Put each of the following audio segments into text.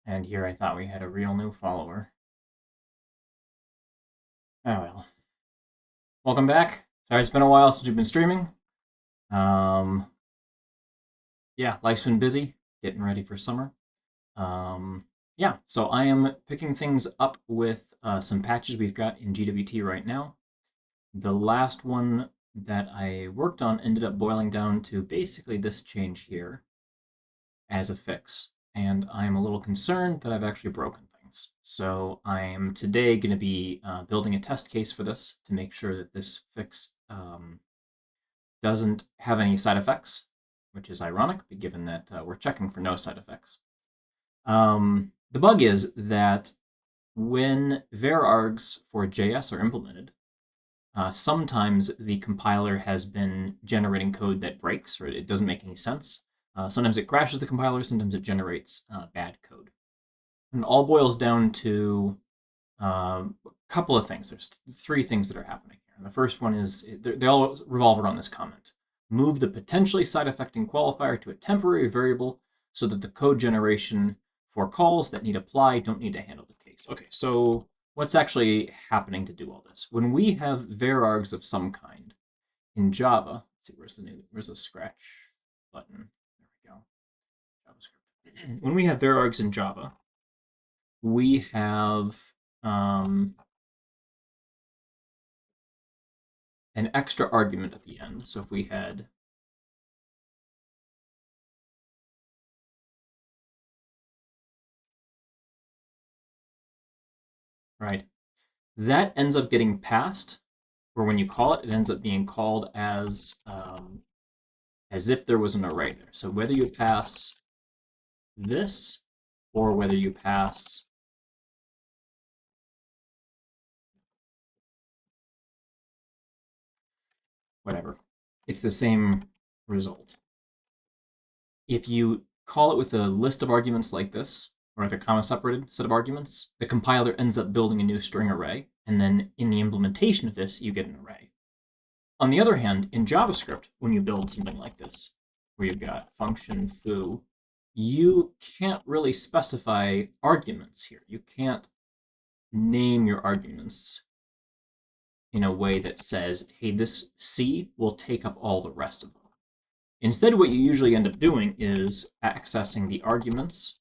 And here I thought we had a real new follower. Oh well. Welcome back. Sorry it's been a while since you've been streaming. Yeah, life's been busy, getting ready for summer. Yeah, so I am picking things up with some patches we've got in GWT right now. The last one that I worked on ended up boiling down to basically this change here as a fix. And I'm a little concerned that I've actually broken things. So I am today going to be building a test case for this to make sure that this fix doesn't have any side effects, which is ironic, given that we're checking for no side effects. The bug is that when var args for JS are implemented, sometimes the compiler has been generating code that breaks, or it doesn't make any sense. Sometimes it crashes the compiler, sometimes it generates bad code. And it all boils down to a couple of things. There's three things that are happening here. And the first one is, they all revolve around this comment. Move the potentially side-affecting qualifier to a temporary variable so that the code generation for calls that need apply don't need to handle the case. Okay, so what's actually happening to do all this? When we have var args of some kind in Java, let's see, where's the scratch button? There we go. JavaScript. When we have var args in Java, we have an extra argument at the end. So if we had right, that ends up getting passed, or when you call it, it ends up being called as if there was an array there. So whether you pass this or whether you pass whatever, it's the same result. If you call it with a list of arguments like this, or with a comma-separated set of arguments, the compiler ends up building a new string array, and then in the implementation of this, you get an array. On the other hand, in JavaScript, when you build something like this, where you've got function foo, you can't really specify arguments here. You can't name your arguments in a way that says, hey, this C will take up all the rest of them. Instead, what you usually end up doing is accessing the arguments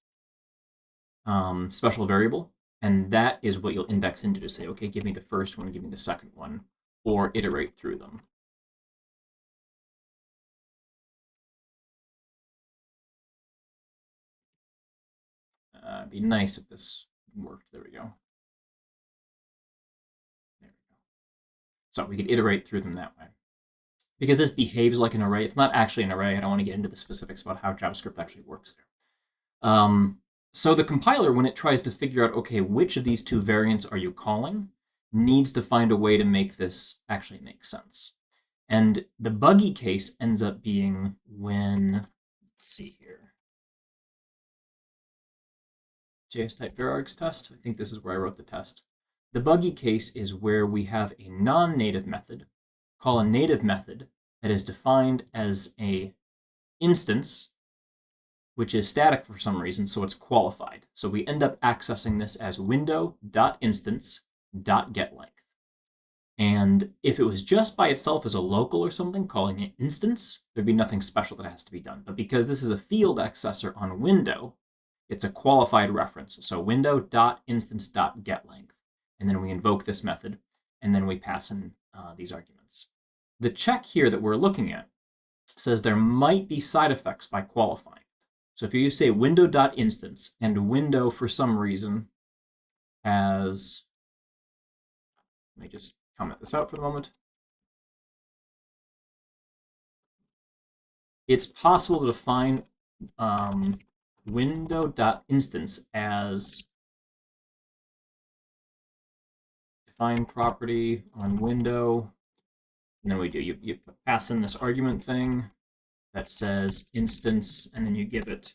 special variable, and that is what you'll index into to say, okay, give me the first one, give me the second one, or iterate through them. It'd be nice if this worked. There we go. There we go. So we could iterate through them that way. Because this behaves like an array, it's not actually an array. I don't want to get into the specifics about how JavaScript actually works there. So the compiler, when it tries to figure out, okay, which of these two variants are you calling, needs to find a way to make this actually make sense. And the buggy case ends up being when, let's see here, JS type var args test. I think this is where I wrote the test. The buggy case is where we have a non-native method call a native method that is defined as a instance, which is static for some reason, so it's qualified. So we end up accessing this as window.instance.getLength. And if it was just by itself as a local or something, calling it instance, there'd be nothing special that has to be done. But because this is a field accessor on window, it's a qualified reference. So window.instance.getLength. And then we invoke this method, and then we pass in these arguments. The check here that we're looking at says there might be side effects by qualifying. So if you say window.instance and window for some reason has, let me just comment this out for the moment. It's possible to define window.instance as define property on window, and then you pass in this argument thing that says instance, and then you give it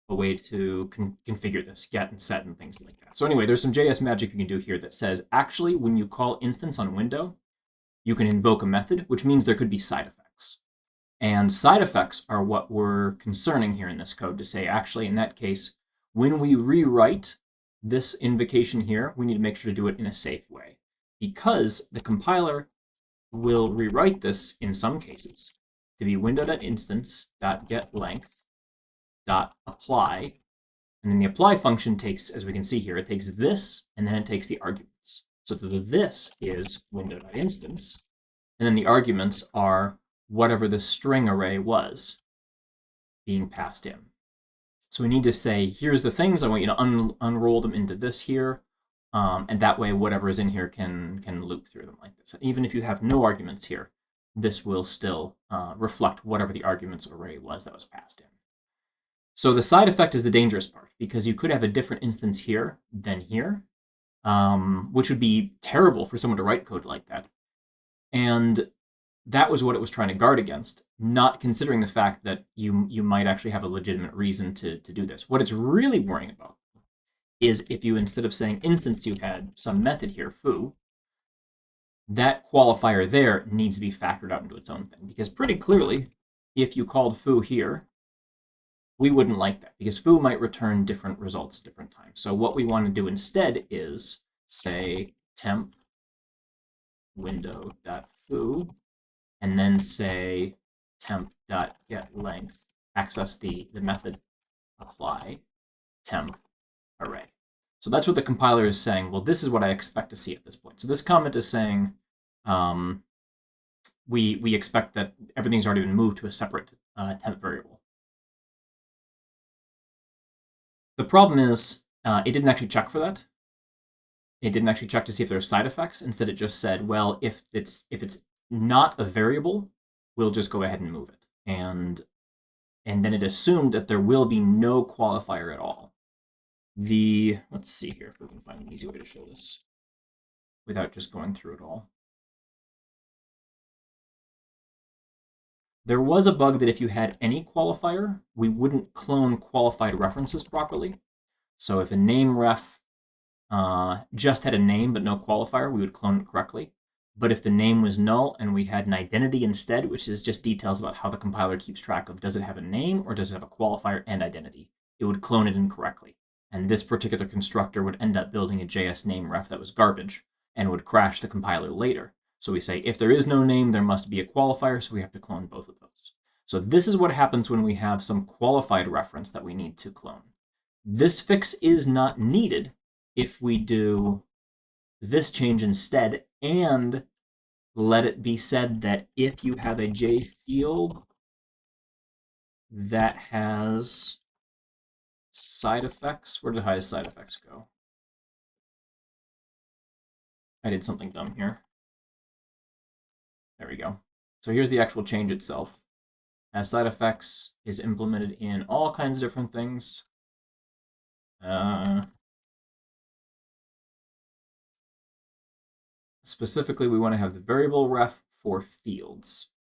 a way to configure this, get and set and things like that. So anyway, there's some JS magic you can do here that says, actually, when you call instance on window, you can invoke a method, which means there could be side effects. And side effects are what we're concerning here in this code to say, actually, in that case, when we rewrite this invocation here, we need to make sure to do it in a safe way, because the compiler will rewrite this in some cases to be window.instance.getLength.apply, and then the apply function takes, as we can see here, it takes this, and then it takes the arguments. So the this is window.instance, and then the arguments are whatever the string array was being passed in. So we need to say, here's the things, I want you to unroll them into this here, and that way whatever is in here can loop through them like this. And even if you have no arguments here, this will still reflect whatever the arguments array was that was passed in. So the side effect is the dangerous part, because you could have a different instance here than here, which would be terrible for someone to write code like that. And that was what it was trying to guard against, not considering the fact that you might actually have a legitimate reason to do this. What it's really worrying about is if you, instead of saying instance, you had some method here, foo, that qualifier there needs to be factored out into its own thing. Because pretty clearly, if you called foo here, we wouldn't like that, because foo might return different results at different times. So what we want to do instead is say temp window.foo, and then say temp.getLength, access the method apply temp array. So that's what the compiler is saying. Well, this is what I expect to see at this point. So this comment is saying we expect that everything's already been moved to a separate temp variable. The problem is it didn't actually check for that. It didn't actually check to see if there are side effects. Instead, it just said, well, if it's not a variable, we'll just go ahead and move it. And then it assumed that there will be no qualifier at all. Let's see here if we can find an easy way to show this without just going through it all. There was a bug that if you had any qualifier, we wouldn't clone qualified references properly. So if a name ref just had a name but no qualifier, we would clone it correctly. But if the name was null and we had an identity instead, which is just details about how the compiler keeps track of does it have a name or does it have a qualifier and identity, it would clone it incorrectly. And this particular constructor would end up building a JS name ref that was garbage and would crash the compiler later. So we say, if there is no name, there must be a qualifier, so we have to clone both of those. So this is what happens when we have some qualified reference that we need to clone. This fix is not needed if we do this change instead and let it be said that if you have a J field that has side effects, where did the highest side effects go? I did something dumb here. There we go. So here's the actual change itself. As side effects is implemented in all kinds of different things. Specifically, we want to have the variable ref for fields.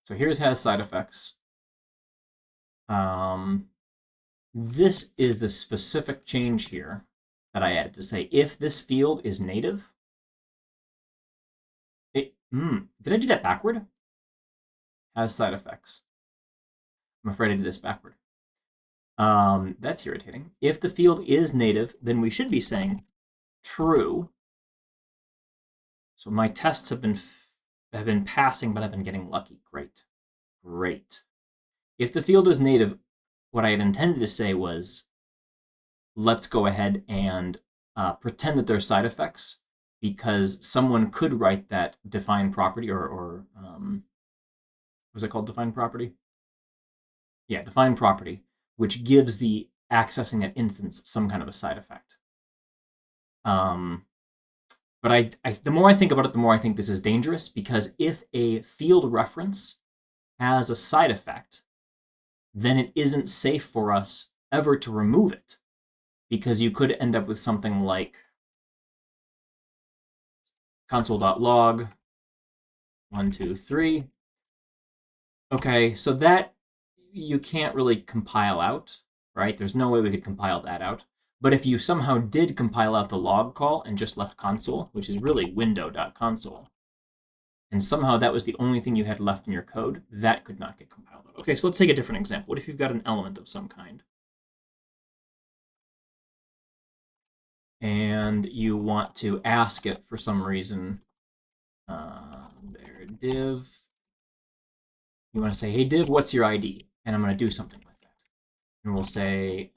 So here's has side effects. This is the specific change here that I added to say if this field is native. Did I do that backward? Has side effects. I'm afraid I did this backward. That's irritating. If the field is native, then we should be saying true. So my tests have been passing, but I've been getting lucky. Great. Great. If the field is native, what I had intended to say was, let's go ahead and pretend that there are side effects, because someone could write that define property or was it called define property? Yeah, define property, which gives the accessing that instance some kind of a side effect. But the more I think about it, the more I think this is dangerous, because if a field reference has a side effect, then it isn't safe for us ever to remove it, because you could end up with something like console.log 1, 2, 3. Okay, so that you can't really compile out, right? There's no way we could compile that out. But if you somehow did compile out the log call and just left console, which is really window.console, and somehow that was the only thing you had left in your code, that could not get compiled out. Okay, so let's take a different example. What if you've got an element of some kind? And you want to ask it for some reason, there, div. You want to say, hey, div, what's your ID? And I'm going to do something with that. And we'll say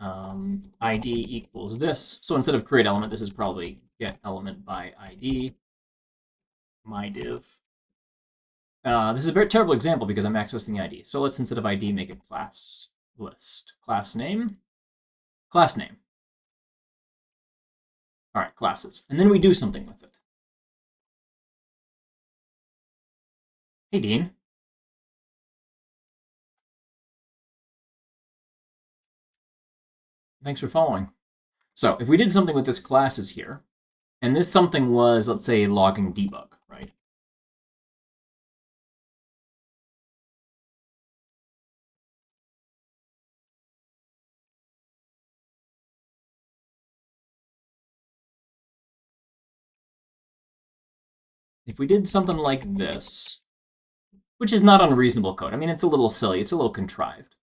ID equals this. So instead of create element, this is probably get element by ID, my div. This is a very terrible example because I'm accessing the ID. So let's, instead of ID, make it class list. Class name. Class name. All right, classes. And then we do something with it. Hey, Dean. Thanks for following. So if we did something with this classes here, and this something was, let's say, logging debug, right? If we did something like this, which is not unreasonable code. I mean, it's a little silly. It's a little contrived.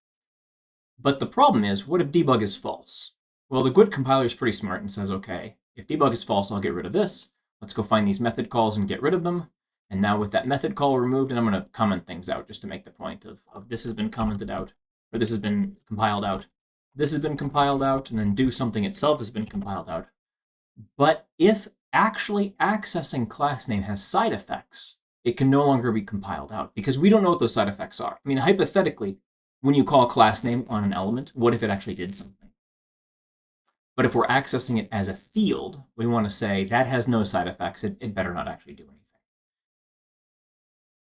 But the problem is, what if debug is false? Well, the GWT compiler is pretty smart and says, okay, if debug is false, I'll get rid of this. Let's go find these method calls and get rid of them. And now with that method call removed, and I'm going to comment things out just to make the point of this has been commented out, or this has been compiled out. This has been compiled out, and then do something itself has been compiled out. But if actually accessing class name has side effects, it can no longer be compiled out because we don't know what those side effects are. I mean, hypothetically, when you call class name on an element, what if it actually did something? But if we're accessing it as a field, we want to say that has no side effects. It better not actually do anything.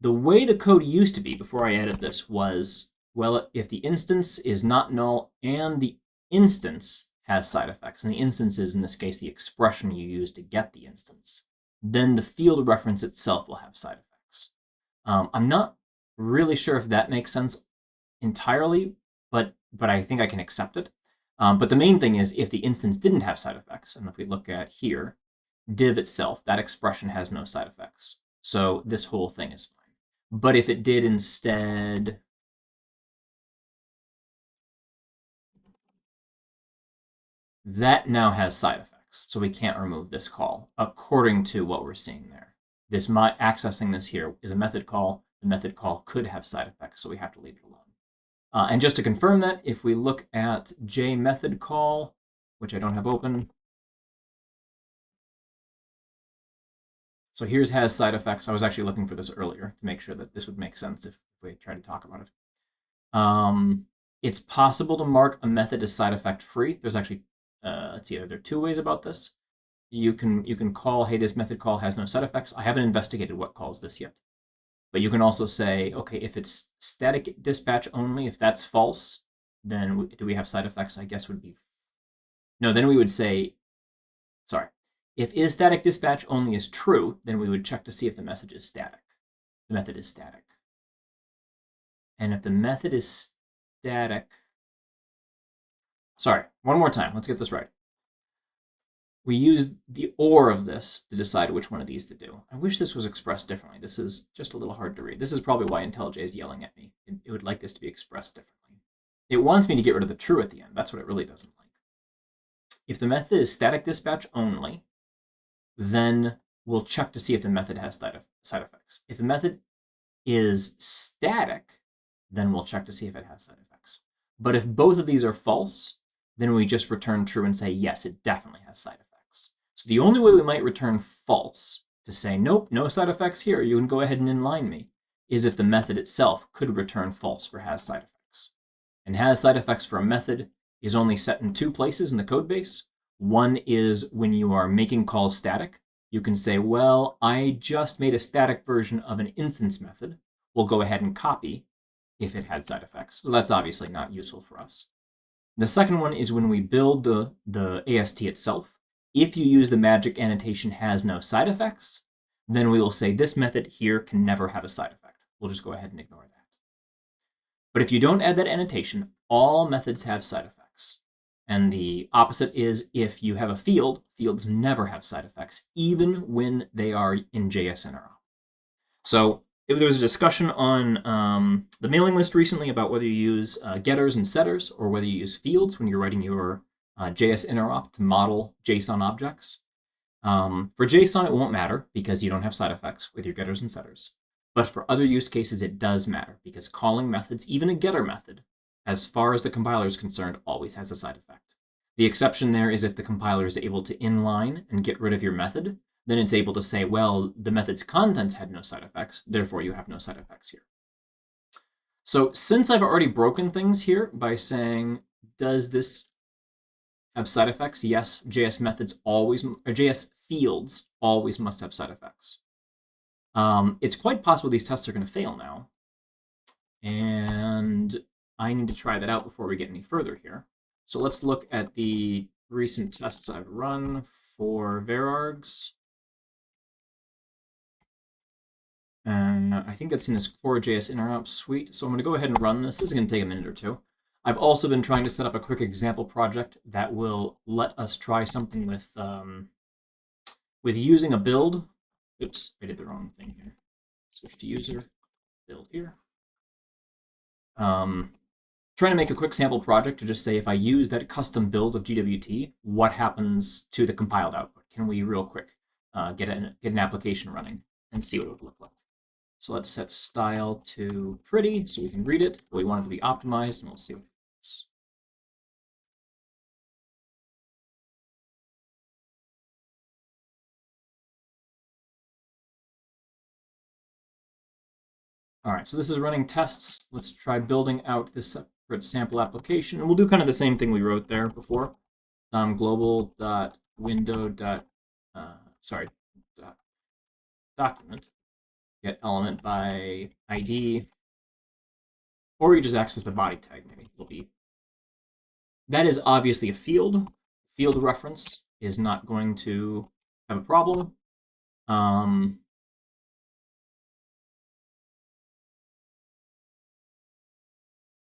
The way the code used to be before I added this was, well, if the instance is not null and the instance has side effects, and the instance is, in this case, the expression you use to get the instance, then the field reference itself will have side effects. I'm not really sure if that makes sense entirely, but I think I can accept it. But the main thing is, if the instance didn't have side effects, and if we look at here, div itself, that expression has no side effects. So this whole thing is fine. But if it did instead, that now has side effects. So we can't remove this call according to what we're seeing there. This accessing this here is a method call. The method call could have side effects, so we have to leave it alone. And just to confirm that, if we look at jMethod call, which I don't have open, so here's has side effects. I was actually looking for this earlier to make sure that this would make sense if we try to talk about it. It's possible to mark a method as side effect free. There's actually, let's see, there are two ways about this. You can call, hey, this method call has no side effects. I haven't investigated what calls this yet. But you can also say, okay, if it's static dispatch only, if that's false, then do we have side effects? I guess would be, no, then we would say, sorry, if is static dispatch only is true, then we would check to see if the message is static. The method is static. And if the method is static, sorry, one more time, let's get this right. We use the or of this to decide which one of these to do. I wish this was expressed differently. This is just a little hard to read. This is probably why IntelliJ is yelling at me. It would like this to be expressed differently. It wants me to get rid of the true at the end. That's what it really doesn't like. If the method is static dispatch only, then we'll check to see if the method has side effects. If the method is static, then we'll check to see if it has side effects. But if both of these are false, then we just return true and say, yes, it definitely has side effects. So the only way we might return false to say, nope, no side effects here, you can go ahead and inline me, is if the method itself could return false for has side effects. And has side effects for a method is only set in two places in the code base. One is when you are making calls static. You can say, well, I just made a static version of an instance method. We'll go ahead and copy if it had side effects. So that's obviously not useful for us. The second one is when we build the AST itself. If you use the magic annotation has no side effects, then we will say this method here can never have a side effect. We'll just go ahead and ignore that. But if you don't add that annotation, all methods have side effects. And the opposite is if you have a field, fields never have side effects, even when they are in JSON or op. So there was a discussion on the mailing list recently about whether you use getters and setters or whether you use fields when you're writing your JS interop to model JSON objects. For JSON, it won't matter because you don't have side effects with your getters and setters. But for other use cases, it does matter because calling methods, even a getter method, as far as the compiler is concerned, always has a side effect. The exception there is if the compiler is able to inline and get rid of your method, then it's able to say, well, the method's contents had no side effects, therefore you have no side effects here. So since I've already broken things here by saying, does this have side effects? Yes, JS methods always, or JS fields always must have side effects. It's quite possible these tests are going to fail now, and I need to try that out before we get any further here. So let's look at the recent tests I've run for varargs. And I think that's in this core.js interop suite. So I'm going to go ahead and run this. This is going to take a minute or two. I've also been trying to set up a quick example project that will let us try something with using a build. Oops, I did the wrong thing here. Switch to user, build here. Trying to make a quick sample project to just say if I use that custom build of GWT, what happens to the compiled output? Can we real quick get an application running and see what it would look like? So let's set style to pretty so we can read it. We want it to be optimized, and we'll see what happens. All right, so this is running tests. Let's try building out this separate sample application, and we'll do kind of the same thing we wrote there before. Document, get element by ID, or we just access the body tag, maybe. Will be. That is obviously a field. Field reference is not going to have a problem.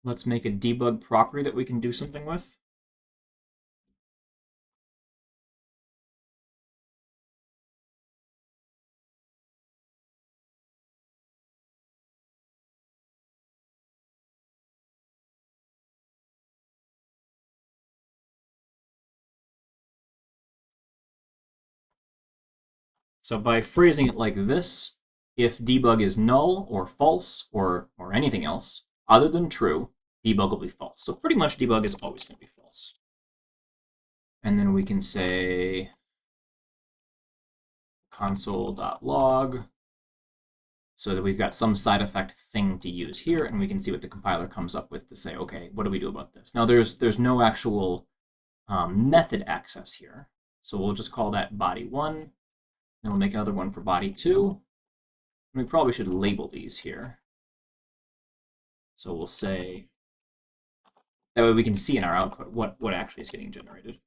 Let's make a debug property that we can do something with. So by phrasing it like this, if debug is null or false or anything else other than true, debug will be false. So pretty much debug is always going to be false. And then we can say console.log so that we've got some side effect thing to use here, and we can see what the compiler comes up with to say, okay, what do we do about this? Now there's no actual method access here, so we'll just call that body1, and we'll make another one for body2. We probably should label these here. So we'll say, that way we can see in our output what actually is getting generated.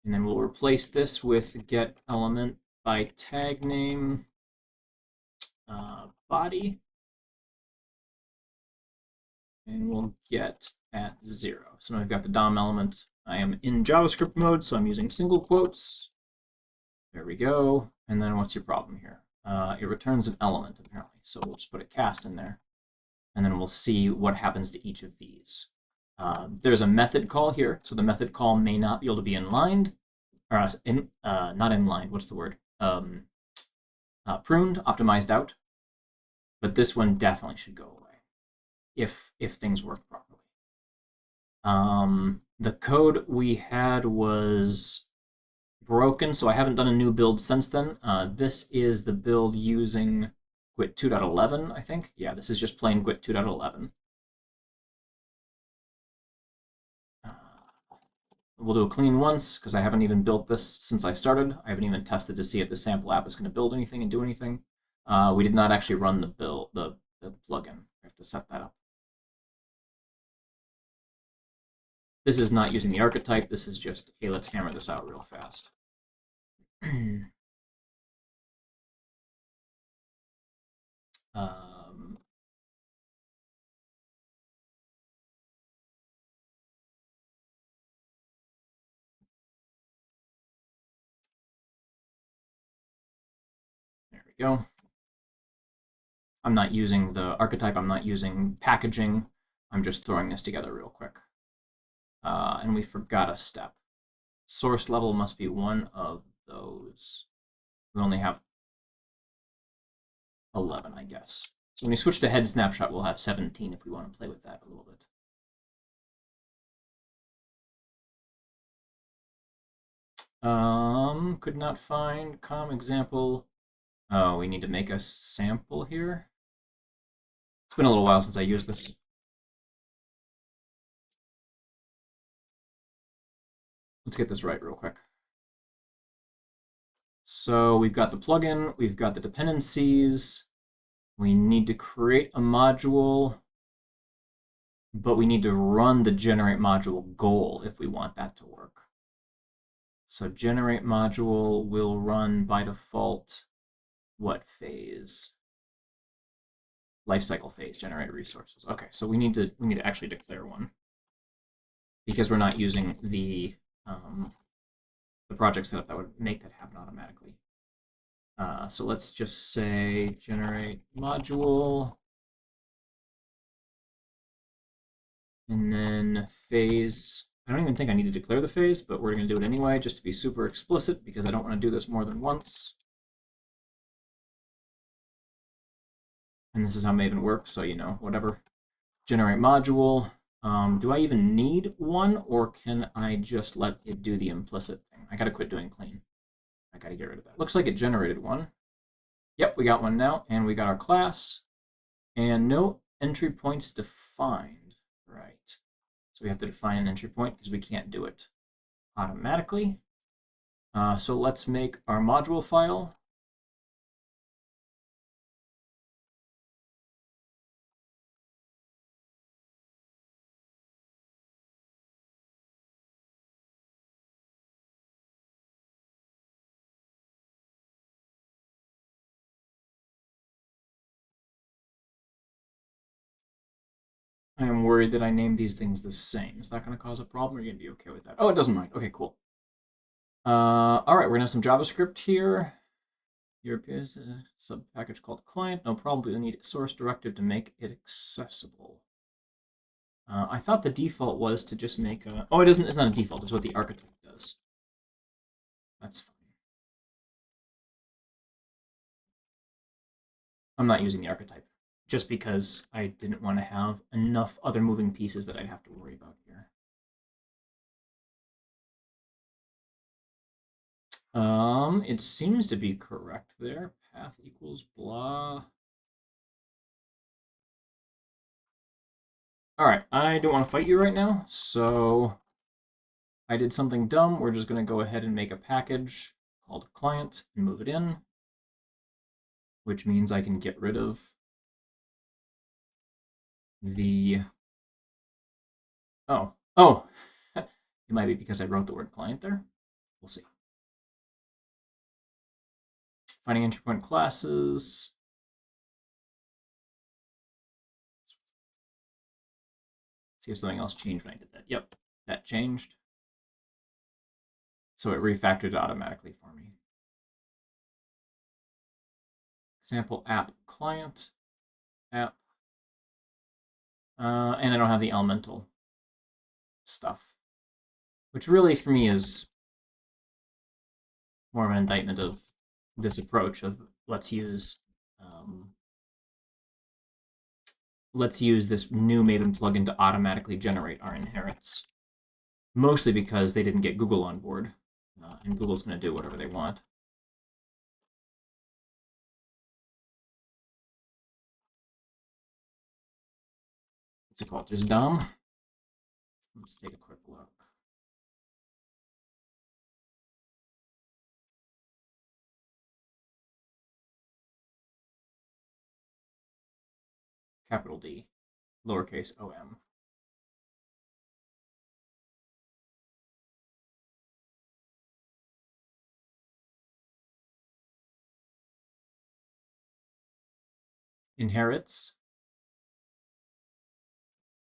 And then we'll replace this with get element by tag name body. And we'll get at 0. So now I've got the DOM element. I am in JavaScript mode, so I'm using single quotes. There we go. And then what's your problem here? It returns an element, apparently. So we'll just put a cast in there. And then we'll see what happens to each of these. There's a method call here. So the method call may not be able to be inlined. Or not inlined, what's the word? Pruned, optimized out. But this one definitely should go away if things work properly. The code we had was broken, so I haven't done a new build since then. This is the build using GWT 2.11, I think. Yeah, this is just plain GWT 2.11. We'll do a clean once, because I haven't even built this since I started. I haven't even tested to see if the sample app is going to build anything and do anything. We did not actually run the build, the plugin. I have to set that up. This is not using the archetype. This is just, hey, let's hammer this out real fast. we go. I'm not using the archetype, I'm not using packaging. I'm just throwing this together real quick. And we forgot a step. Source level must be one of those. We only have 11, I guess. So when we switch to head snapshot, we'll have 17 if we want to play with that a little bit. Could not find com example. Oh, we need to make a sample here. It's been a little while since I used this. Let's get this right real quick. So we've got the plugin, we've got the dependencies. We need to create a module, but we need to run the generate module goal if we want that to work. So generate module will run by default what phase? Lifecycle phase, generate resources. Okay, so we need to actually declare one because we're not using the project setup that would make that happen automatically. So let's just say generate module, and then phase. I don't even think I need to declare the phase, but we're going to do it anyway just to be super explicit because I don't want to do this more than once. And this is how Maven works, so you know, whatever. Generate module. Do I even need one, or can I just let it do the implicit thing? I gotta quit doing clean. I gotta get rid of that. Looks like it generated one. Yep, we got one now, and we got our class. And no entry points defined. Right. So we have to define an entry point because we can't do it automatically. So let's make our module file. I am worried that I named these things the same. Is that going to cause a problem, or are you going to be okay with that? Oh, it doesn't mind. Okay, cool. All right, we're going to have some JavaScript here. Here appears a sub-package called client. No problem, we'll need a source directive to make it accessible. I thought the default was to just make a... Oh, it isn't. It's not a default. It's what the archetype does. That's fine. I'm not using the archetype just because I didn't want to have enough other moving pieces that I'd have to worry about here. It seems to be correct there. Path equals blah. All right, I don't want to fight you right now, so I did something dumb. We're just going to go ahead and make a package called client and move it in, which means I can get rid of the... Oh, it might be because I wrote the word client there. We'll see. Finding entry point classes. See if something else changed when I did that. Yep, that changed. So it refactored it automatically for me. Example app client app. And I don't have the elemental stuff, which really for me is more of an indictment of this approach of let's use this new Maven plugin to automatically generate our inherits. Mostly because they didn't get Google on board, and Google's going to do whatever they want. What's it called? Just dumb? Let's take a quick look. Capital D, lowercase om. Inherits.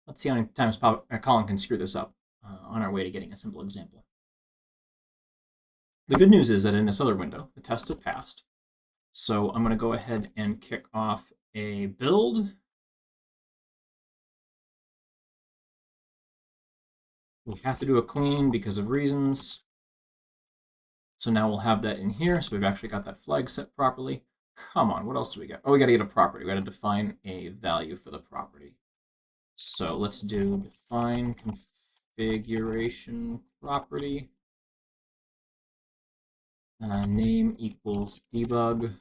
Let's see how many times Colin can screw this up on our way to getting a simple example. The good news is that in this other window, the tests have passed. So I'm going to go ahead and kick off a build. We have to do a clean because of reasons. So now we'll have that in here. So we've actually got that flag set properly. Come on, what else do we got? Oh, we got to get a property. We got to define a value for the property. So let's do define configuration property. Name equals debug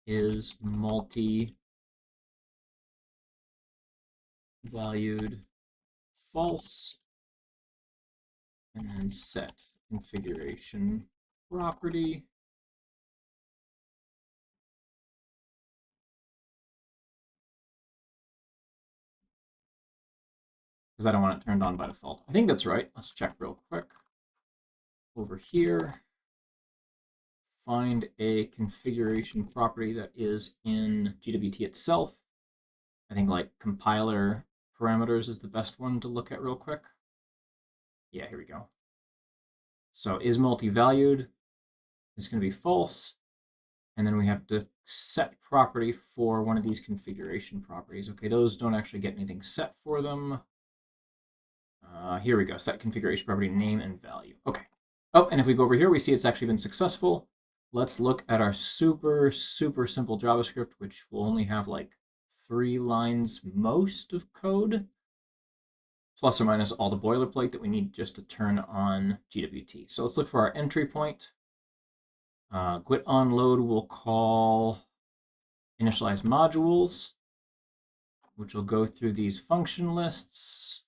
is multi-valued false. And then set configuration property. Because I don't want it turned on by default. I think that's right. Let's check real quick. Over here, find a configuration property that is in GWT itself. I think like compiler parameters is the best one to look at real quick. Yeah, here we go. So is multi-valued is going to be false. And then we have to set property for one of these configuration properties. Okay, those don't actually get anything set for them. Here we go, set configuration property, name and value. Okay. Oh, and if we go over here, we see it's actually been successful. Let's look at our super simple JavaScript, which will only have like 3 lines most of code, plus or minus all the boilerplate that we need just to turn on GWT. So let's look for our entry point. GWT onload will call initialize modules, which will go through these function lists.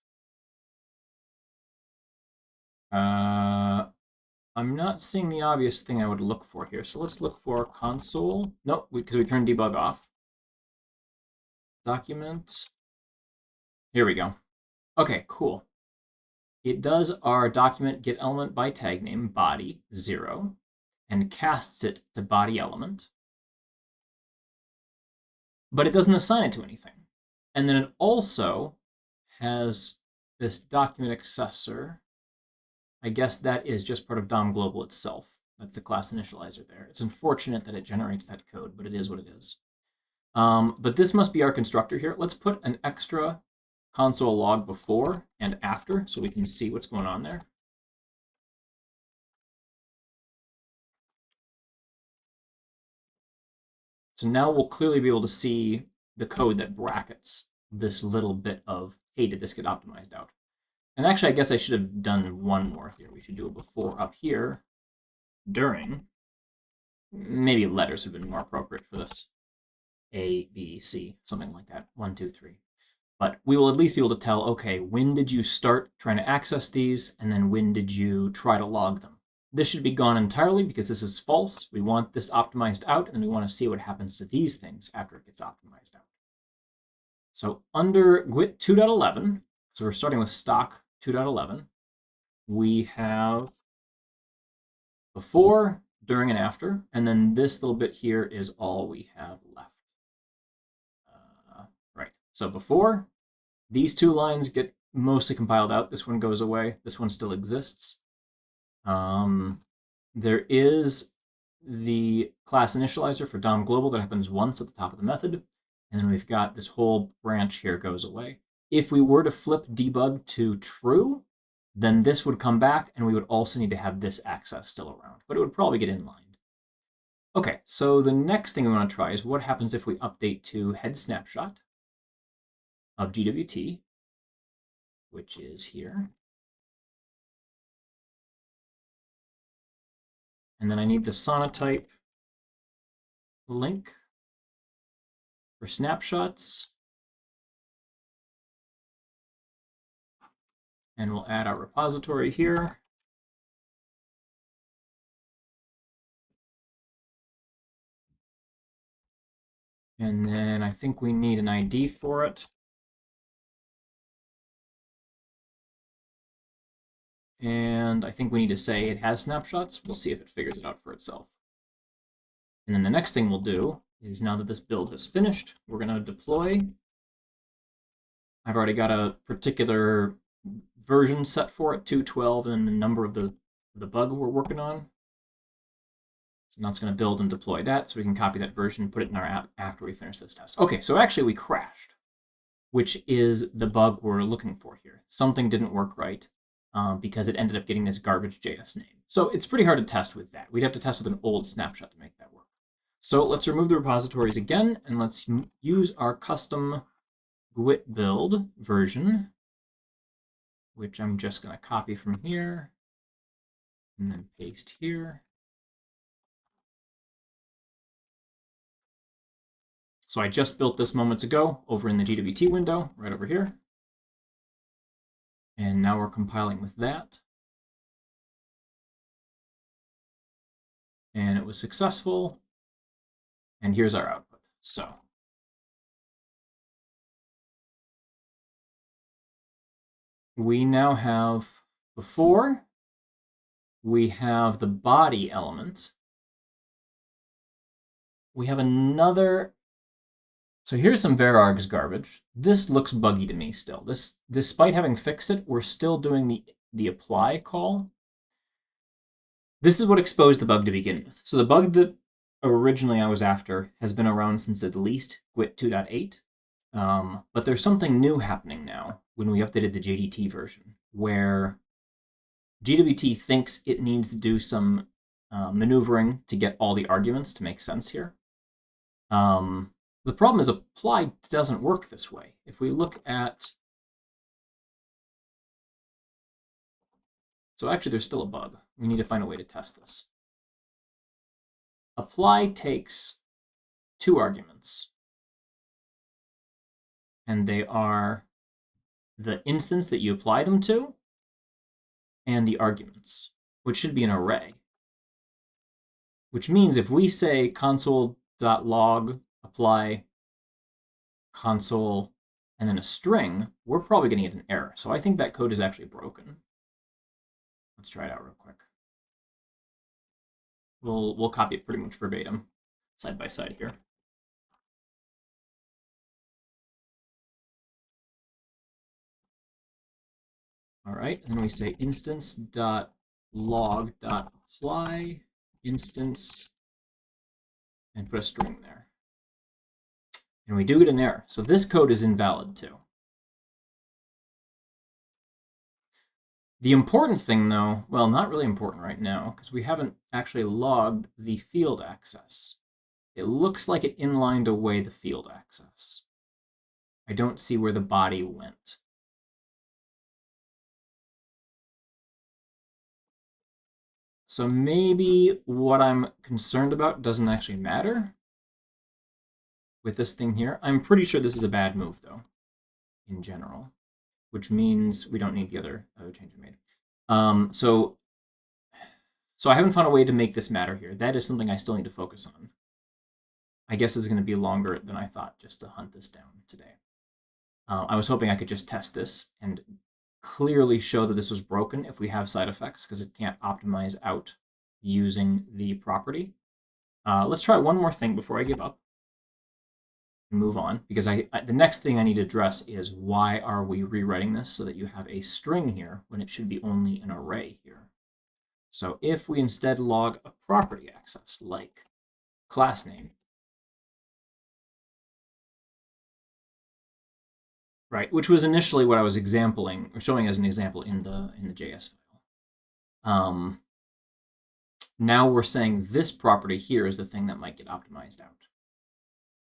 I'm not seeing the obvious thing I would look for here. So let's look for console. Nope, because we turned debug off. Document. Here we go. Okay, cool. It does our document get element by tag name body 0 and casts it to body element. But it doesn't assign it to anything. And then it also has this document accessor. I guess that is just part of DOM global itself. That's the class initializer there. It's unfortunate that it generates that code, but it is what it is. But this must be our constructor here. Let's put an extra console log before and after so we can see what's going on there. So now we'll clearly be able to see the code that brackets this little bit of, hey, did this get optimized out? And actually, I guess I should have done one more here. We should do a before up here, during. Maybe letters have been more appropriate for this. A, B, C, something like that. 1, 2, 3. But we will at least be able to tell, okay, when did you start trying to access these, and then when did you try to log them? This should be gone entirely because this is false. We want this optimized out, and then we want to see what happens to these things after it gets optimized out. So under GWT 2.11, so we're starting with stock 2.11, we have before, during, and after, and then this little bit here is all we have left. Right, so before, these 2 lines get mostly compiled out. This one goes away. This one still exists. There is the class initializer for DOM global that happens once at the top of the method, and then we've got this whole branch here goes away. If we were to flip debug to true, then this would come back, and we would also need to have this access still around, but it would probably get inlined. Okay, so the next thing we want to try is what happens if we update to head snapshot of GWT, which is here. And then I need the sonotype link for snapshots. And we'll add our repository here. And then I think we need an ID for it. And I think we need to say it has snapshots. We'll see if it figures it out for itself. And then the next thing we'll do is, now that this build is finished, we're going to deploy. I've already got a particular version set for it, 2.12, and the number of the bug we're working on. So now it's going to build and deploy that, so we can copy that version and put it in our app after we finish this test. Okay, so actually we crashed, which is the bug we're looking for here. Something didn't work right because it ended up getting this garbage JS name. So it's pretty hard to test with that. We'd have to test with an old snapshot to make that work. So let's remove the repositories again, and let's use our custom GWT build version, which I'm just going to copy from here and then paste here. So I just built this moments ago over in the GWT window, right over here. And now we're compiling with that. And it was successful. And here's our output. So we now have, before, we have the body element. We have another. So here's some varargs garbage. This looks buggy to me still. This, despite having fixed it, we're still doing the apply call. This is what exposed the bug to begin with. So the bug that originally I was after has been around since at least GWT 2.8. But there's something new happening now when we updated the GDT version, where GWT thinks it needs to do some maneuvering to get all the arguments to make sense here. The problem is apply doesn't work this way. If we look at... So actually there's still a bug. We need to find a way to test this. Apply takes two arguments. And they are the instance that you apply them to and the arguments, which should be an array. Which means if we say console.log apply console and then a string, we're probably going to get an error. So I think that code is actually broken. Let's try it out real quick. We'll copy it pretty much verbatim, side by side here. All right, and then we say instance.log.apply instance and put a string there. And we do get an error. So this code is invalid too. The important thing though, well, not really important right now, because we haven't actually logged the field access. It looks like it inlined away the field access. I don't see where the body went. So maybe what I'm concerned about doesn't actually matter with this thing here. I'm pretty sure this is a bad move though, in general, which means we don't need the other change I made. So I haven't found a way to make this matter here. That is something I still need to focus on. I guess it's going to be longer than I thought just to hunt this down today. I was hoping I could just test this and clearly show that this was broken if we have side effects, because it can't optimize out using the property. Let's try one more thing before I give up and move on, because the next thing I need to address is why are we rewriting this so that you have a string here when it should be only an array here. So if we instead log a property access like class name, right, which was initially what I was showing as an example in the JS file. Now we're saying this property here is the thing that might get optimized out,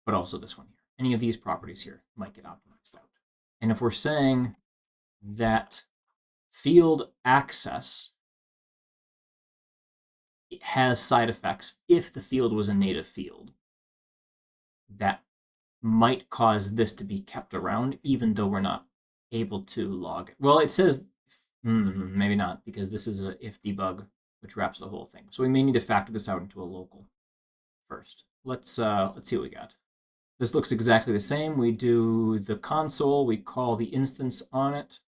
but also this one here. Any of these properties here might get optimized out. And if we're saying that field access has side effects if the field was a native field, that might cause this to be kept around even though we're not able to log it. Well, it says maybe not, because this is a if debug which wraps the whole thing. So we may need to factor this out into a local first. Let's see what we got. This looks exactly the same. We do the console, we call the instance on it.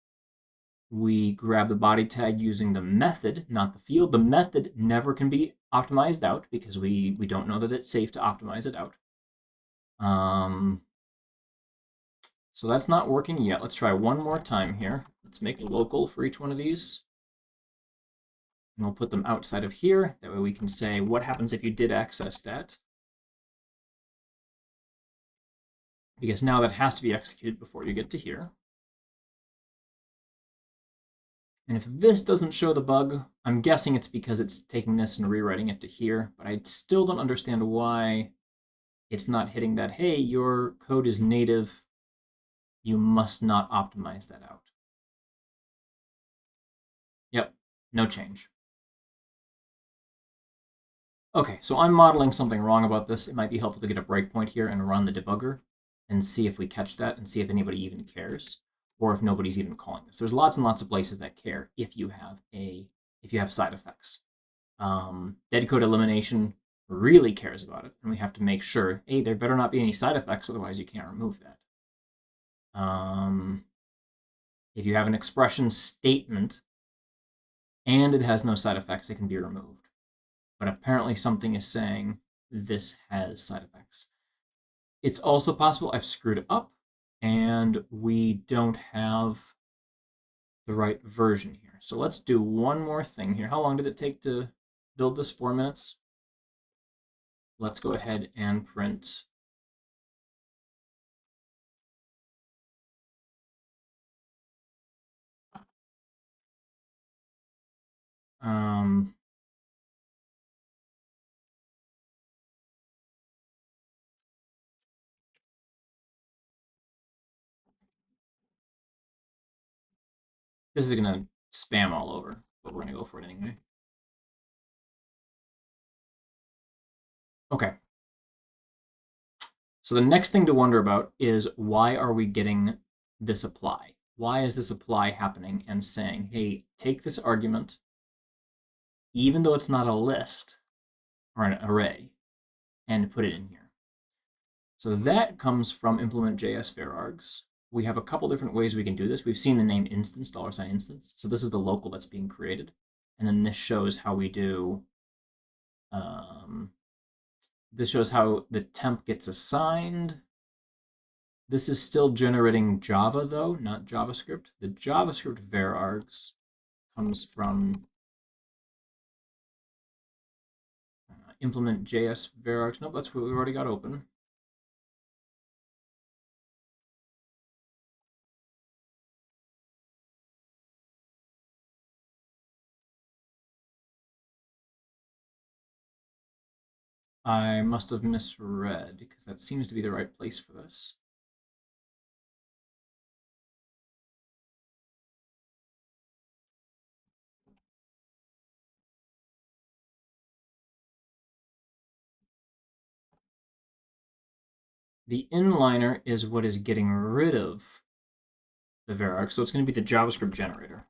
We grab the body tag using the method, not the field. The method never can be optimized out because we don't know that it's safe to optimize it out. So that's not working yet. Let's try one more time here. Let's make a local for each one of these. And we'll put them outside of here. That way we can say, what happens if you did access that? Because now that has to be executed before you get to here. And if this doesn't show the bug, I'm guessing it's because it's taking this and rewriting it to here, but I still don't understand why it's not hitting that, hey, your code is native, you must not optimize that out. Yep, no change. Okay, so I'm modeling something wrong about this. It might be helpful to get a breakpoint here and run the debugger and see if we catch that and see if anybody even cares or if nobody's even calling this. There's lots and lots of places that care if you have side effects. Dead code elimination really cares about it, and we have to make sure, hey, there better not be any side effects, otherwise you can't remove that. If you have an expression statement and it has no side effects, it can be removed. But apparently something is saying this has side effects. It's also possible I've screwed it up and we don't have the right version here. So let's do one more thing here. How long did it take to build this? 4 minutes? Let's go ahead and print this is gonna spam all over, but we're gonna go for it anyway. Okay. So the next thing to wonder about is, why are we getting this apply? Why is this apply happening and saying, hey, take this argument, even though it's not a list or an array, and put it in here? So that comes from implement.js varargs. We have a couple different ways we can do this. We've seen the name instance, $instance. So this is the local that's being created. And then this shows how we do, this shows how the temp gets assigned. This is still generating Java though, not JavaScript. The JavaScript varargs comes from implement.js varargs. Nope, that's what we've already got open. I must have misread, because that seems to be the right place for this. The inliner is what is getting rid of the vararg, so it's going to be the JavaScript generator.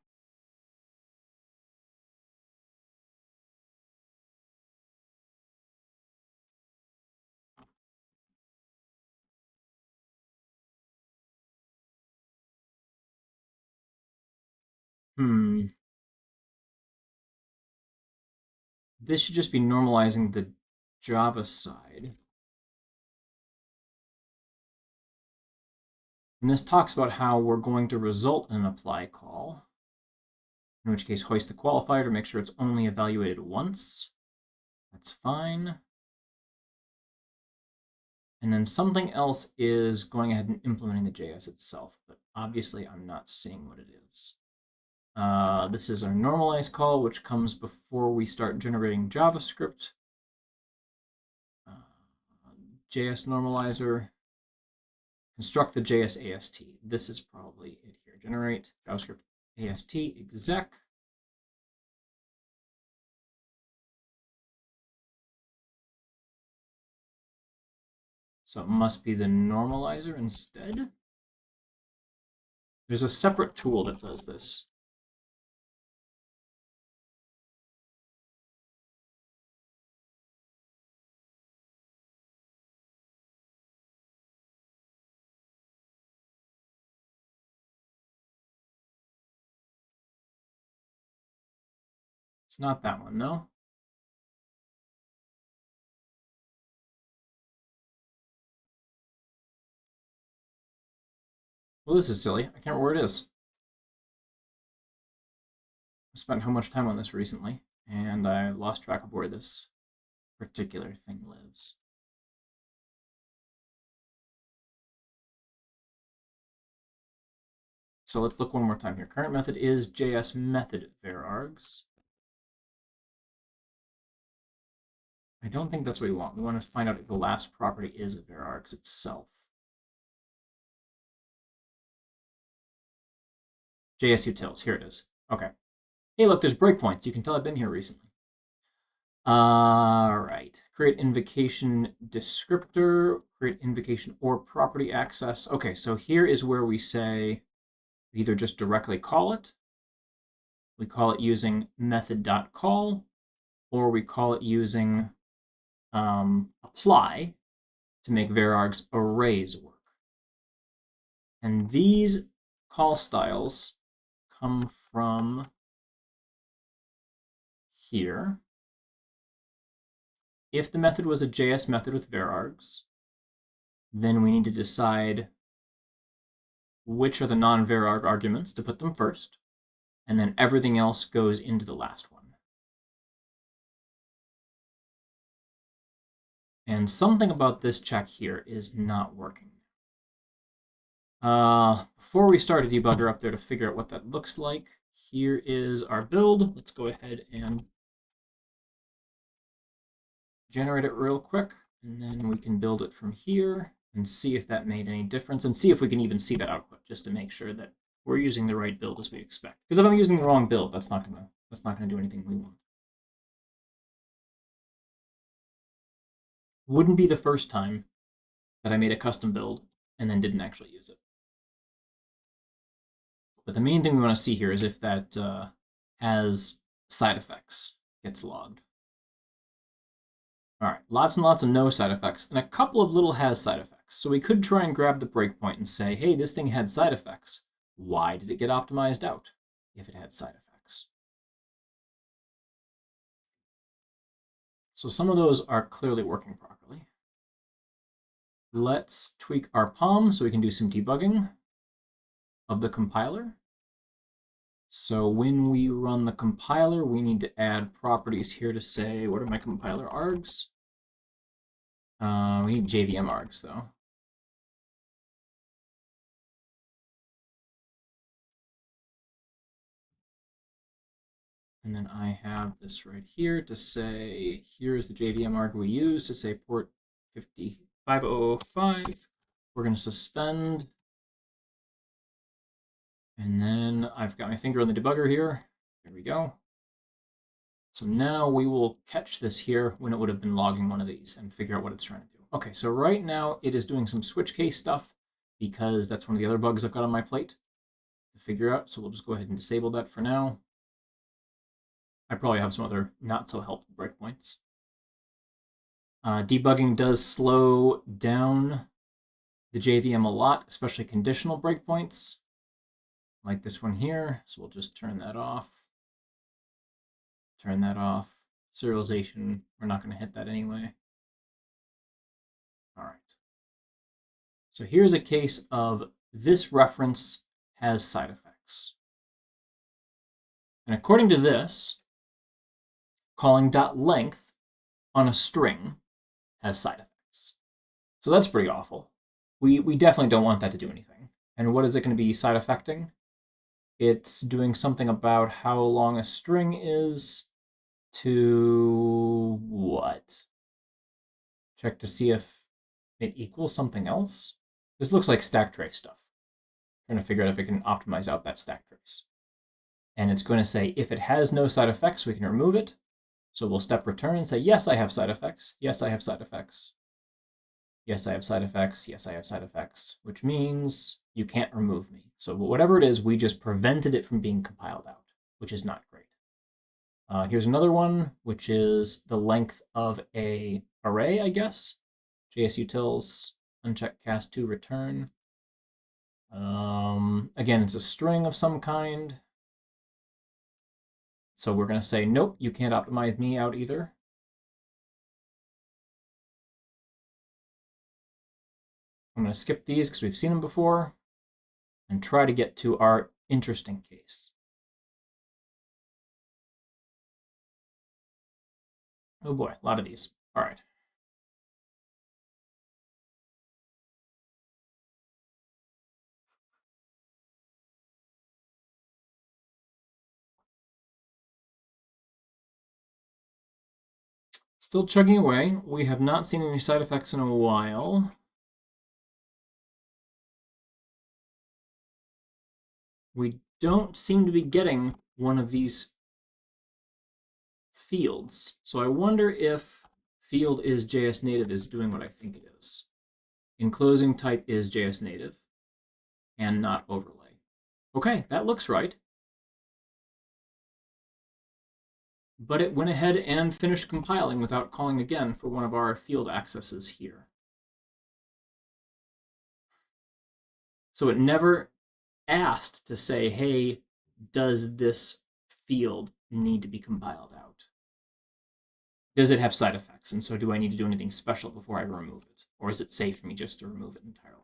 This should just be normalizing the Java side. And this talks about how we're going to result in an apply call, in which case hoist the qualifier to make sure it's only evaluated once. That's fine. And then something else is going ahead and implementing the JS itself, but obviously I'm not seeing what it is. This is our normalize call, which comes before we start generating JavaScript. JS normalizer, construct the JS AST. This is probably it here. Generate JavaScript AST exec. So it must be the normalizer instead. There's a separate tool that does this. It's not that one, no? Well, this is silly. I can't remember where it is. I've spent how much time on this recently? And I lost track of where this particular thing lives. So let's look one more time here. Current method is JS method varargs. I don't think that's what we want. We want to find out if the last property is varargs itself. JS utils, here it is. Okay. Hey, look, there's breakpoints. You can tell I've been here recently. All right. Create invocation descriptor, create invocation or property access. Okay, so here is where we say either just directly call it, we call it using method.call, or we call it using apply to make varargs arrays work. And these call styles come from here. If the method was a JS method with varargs, then we need to decide which are the non-vararg arguments to put them first, and then everything else goes into the last one. And something about this check here is not working. Before we start a debugger up there to figure out what that looks like, here is our build. Let's go ahead and generate it real quick, and then we can build it from here and see if that made any difference, and see if we can even see that output, just to make sure that we're using the right build as we expect. Because if I'm using the wrong build, that's not gonna do anything we want. Wouldn't be the first time that I made a custom build and then didn't actually use it. But the main thing we want to see here is if that has side effects gets logged. All right, lots and lots of no side effects, and a couple of little has side effects. So we could try and grab the breakpoint and say, hey, this thing had side effects. Why did it get optimized out if it had side effects? So some of those are clearly working properly. Let's tweak our POM so we can do some debugging of the compiler. So when we run the compiler, we need to add properties here to say, what are my compiler args? We need JVM args, though. And then I have this right here to say, here's the JVM arg we use to say port 5005. We're going to suspend. And then I've got my finger on the debugger here. There we go. So now we will catch this here when it would have been logging one of these and figure out what it's trying to do. Okay, so right now it is doing some switch case stuff because that's one of the other bugs I've got on my plate to figure out. So we'll just go ahead and disable that for now. I probably have some other not so helpful breakpoints. Debugging does slow down the JVM a lot, especially conditional breakpoints like this one here. So we'll just turn that off. Turn that off. Serialization, we're not going to hit that anyway. All right. So here's a case of this reference has side effects. And according to this, calling .length on a string has side effects. So that's pretty awful. We definitely don't want that to do anything. And what is it going to be side effecting? It's doing something about how long a string is to what? Check to see if it equals something else. This looks like stack trace stuff. Trying to figure out if it can optimize out that stack trace. And it's going to say if it has no side effects, we can remove it. So we'll step return and say, yes, I have side effects. Yes, I have side effects. Yes, I have side effects. Yes, I have side effects, which means you can't remove me. So whatever it is, we just prevented it from being compiled out, which is not great. Here's another one, which is the length of a array, I guess. JS utils, uncheck cast to return. Again, it's a string of some kind. So we're going to say, nope, you can't optimize me out either. I'm going to skip these because we've seen them before and try to get to our interesting case. Oh boy, a lot of these. All right. Still chugging away. We have not seen any side effects in a while. We don't seem to be getting one of these fields. So I wonder if field is JS native is doing what I think it is. Enclosing type is JS native and not overlay. Okay, that looks right. But it went ahead and finished compiling without calling again for one of our field accesses here. So it never asked to say, hey, does this field need to be compiled out? Does it have side effects? And so do I need to do anything special before I remove it? Or is it safe for me just to remove it entirely?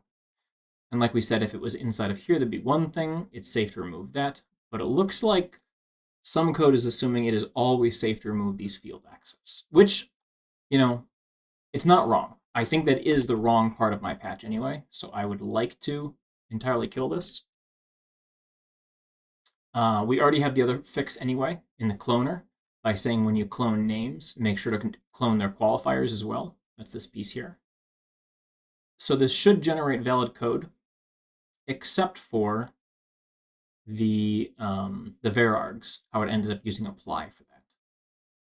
And like we said, if it was inside of here, that'd be one thing. It's safe to remove that. But it looks like some code is assuming it is always safe to remove these field access, which, you know, it's not wrong. I think that is the wrong part of my patch anyway, so I would like to entirely kill this. We already have the other fix anyway in the cloner by saying when you clone names, make sure to clone their qualifiers as well. That's this piece here. So this should generate valid code, except for the varargs, how it ended up using apply for that.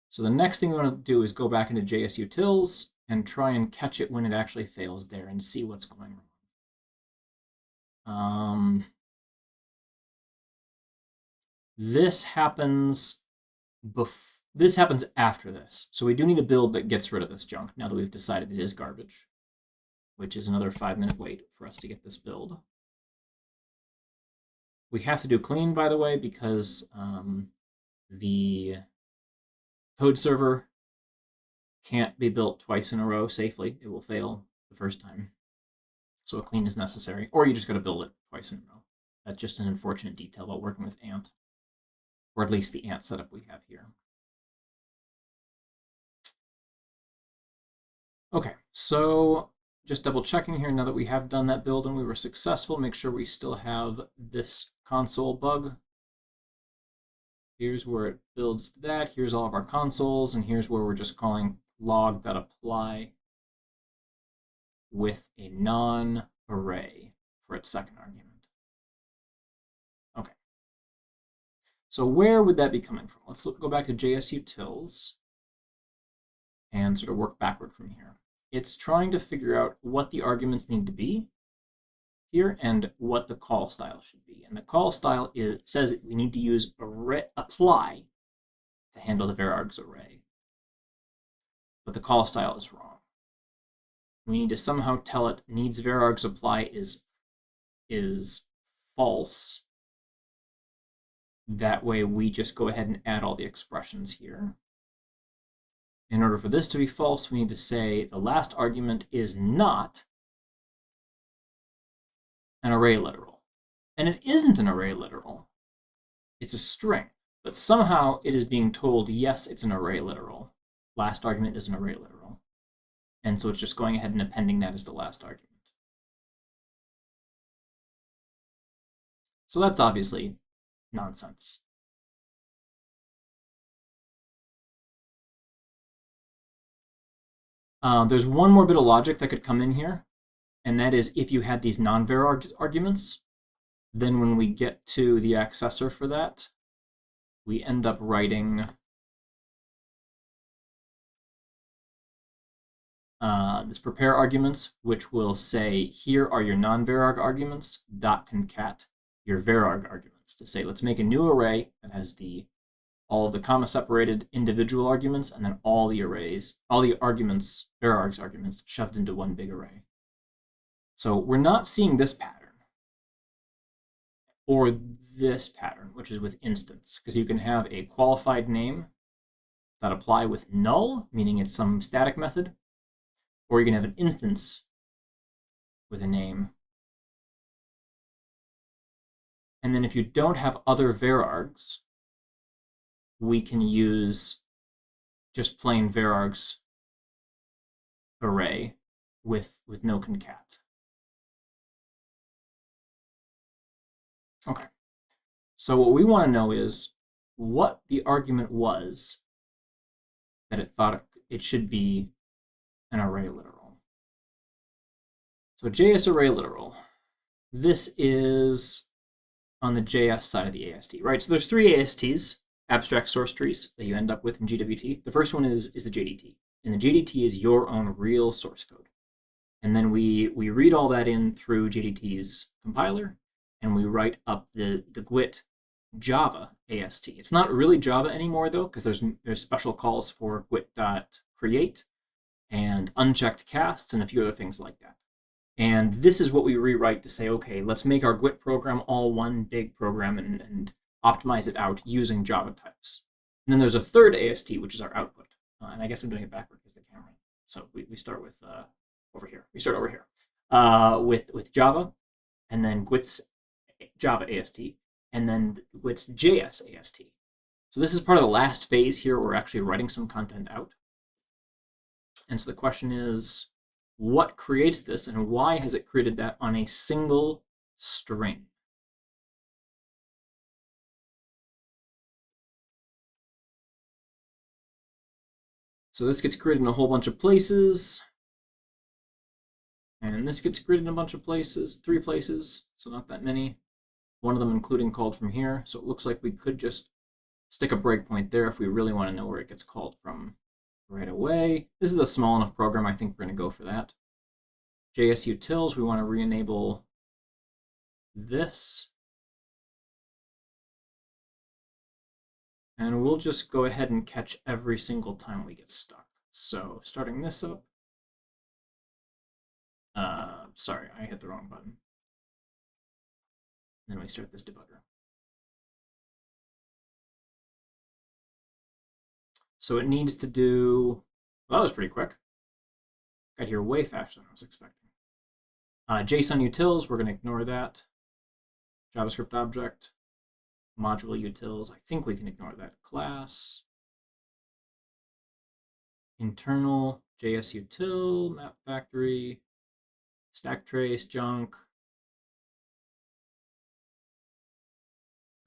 So the next thing we want to do is go back into JSUtils and try and catch it when it actually fails there and see what's going wrong. This happens after this. So we do need a build that gets rid of this junk now that we've decided it is garbage, which is another 5-minute wait for us to get this build. We have to do clean, by the way, because the code server can't be built twice in a row safely. It will fail the first time. So a clean is necessary, or you just got to build it twice in a row. That's just an unfortunate detail about working with Ant, or at least the Ant setup we have here. Okay, so just double checking here now that we have done that build and we were successful, make sure we still have this console bug. Here's where it builds that. Here's all of our consoles, and here's where we're just calling log.apply with a non-array for its second argument. Okay. So where would that be coming from? Let's go back to JSUtils and sort of work backward from here. It's trying to figure out what the arguments need to be here and what the call style should be. And the call style says we need to use apply to handle the varargs array. But the call style is wrong. We need to somehow tell it needs varargs apply is false. That way we just go ahead and add all the expressions here. In order for this to be false, we need to say the last argument is not an array literal. And it isn't an array literal. It's a string. But somehow it is being told, yes, it's an array literal. Last argument is an array literal. And so it's just going ahead and appending that as the last argument. So that's obviously nonsense. There's one more bit of logic that could come in here, and that is if you had these non-var arguments, then when we get to the accessor for that, we end up writing this prepare arguments, which will say, here are your non-vararg arguments, dot concat your vararg arguments, to say, let's make a new array that has all of the comma-separated individual arguments, and then all the arguments, varargs arguments, shoved into one big array. So we're not seeing this pattern, or this pattern, which is with instance, because you can have a qualified name that apply with null, meaning it's some static method, or you can have an instance with a name. And then if you don't have other varargs, we can use just plain varargs array with no concat. Okay. So what we want to know is what the argument was that it thought it should be an array literal. So JS array literal, this is on the JS side of the AST, right? So there's three ASTs, abstract source trees, that you end up with in GWT. The first one is the JDT, and the JDT is your own real source code. And then we read all that in through JDT's compiler, and we write up the GWT Java AST. It's not really Java anymore though, because there's special calls for gwt.create and unchecked casts and a few other things like that. And this is what we rewrite to say, okay, let's make our GWT program all one big program and optimize it out using Java types. And then there's a third AST, which is our output. And I guess I'm doing it backward because the camera. So we start with over here. We start over here with Java, and then GWT's Java AST, and then GWT's JS AST. So this is part of the last phase here. We're actually writing some content out. And so the question is, what creates this, and why has it created that on a single string? So this gets created in a whole bunch of places. And this gets created in a bunch of places, 3 places, so not that many. One of them including called from here. So it looks like we could just stick a breakpoint there if we really want to know where it gets called from right away. This is a small enough program, I think we're going to go for that. JS utils, we want to re-enable this. And we'll just go ahead and catch every single time we get stuck. So starting this up. Sorry, I hit the wrong button. Then we start this debugger. So it needs to do, well, that was pretty quick. Got here way faster than I was expecting. JSON utils, we're going to ignore that. JavaScript object, module utils, I think we can ignore that. Class, internal, JS util, map factory, stack trace, junk.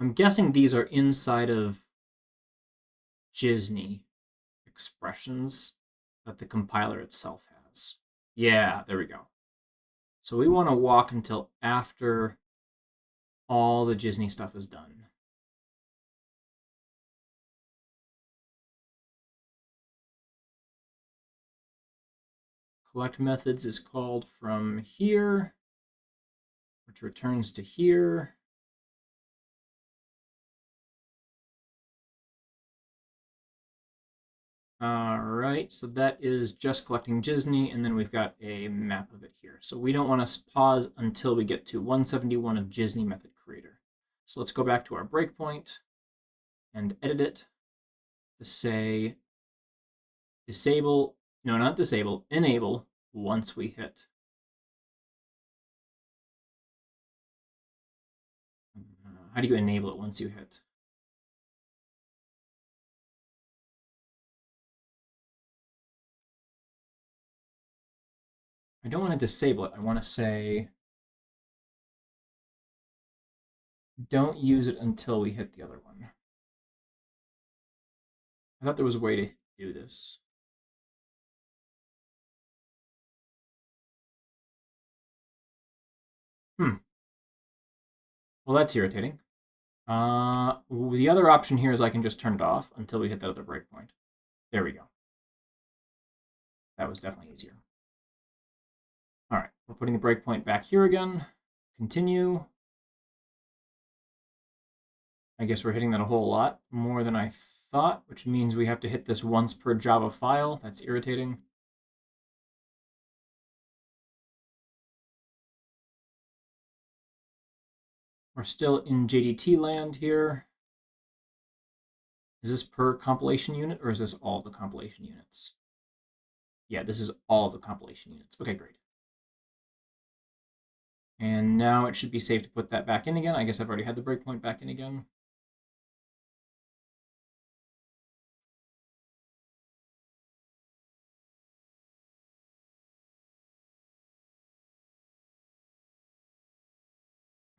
I'm guessing these are inside of Gisney expressions that the compiler itself has. Yeah, there we go. So we want to walk until after all the Gisney stuff is done. Collect methods is called from here, which returns to here. All right, so that is just collecting Gisney, and then we've got a map of it here. So we don't want to pause until we get to 171 of Gisney method creator. So let's go back to our breakpoint and edit it to say disable, no, not disable, enable once we hit. How do you enable it once you hit? I don't want to disable it. I want to say don't use it until we hit the other one. I thought there was a way to do this. Well, that's irritating. The other option here is I can just turn it off until we hit that other breakpoint. There we go. That was definitely easier. All right, we're putting the breakpoint back here again. Continue. I guess we're hitting that a whole lot more than I thought, which means we have to hit this once per Java file. That's irritating. We're still in JDT land here. Is this per compilation unit, or is this all the compilation units? Yeah, this is all the compilation units. Okay, great. And now it should be safe to put that back in again. I guess I've already had the breakpoint back in again.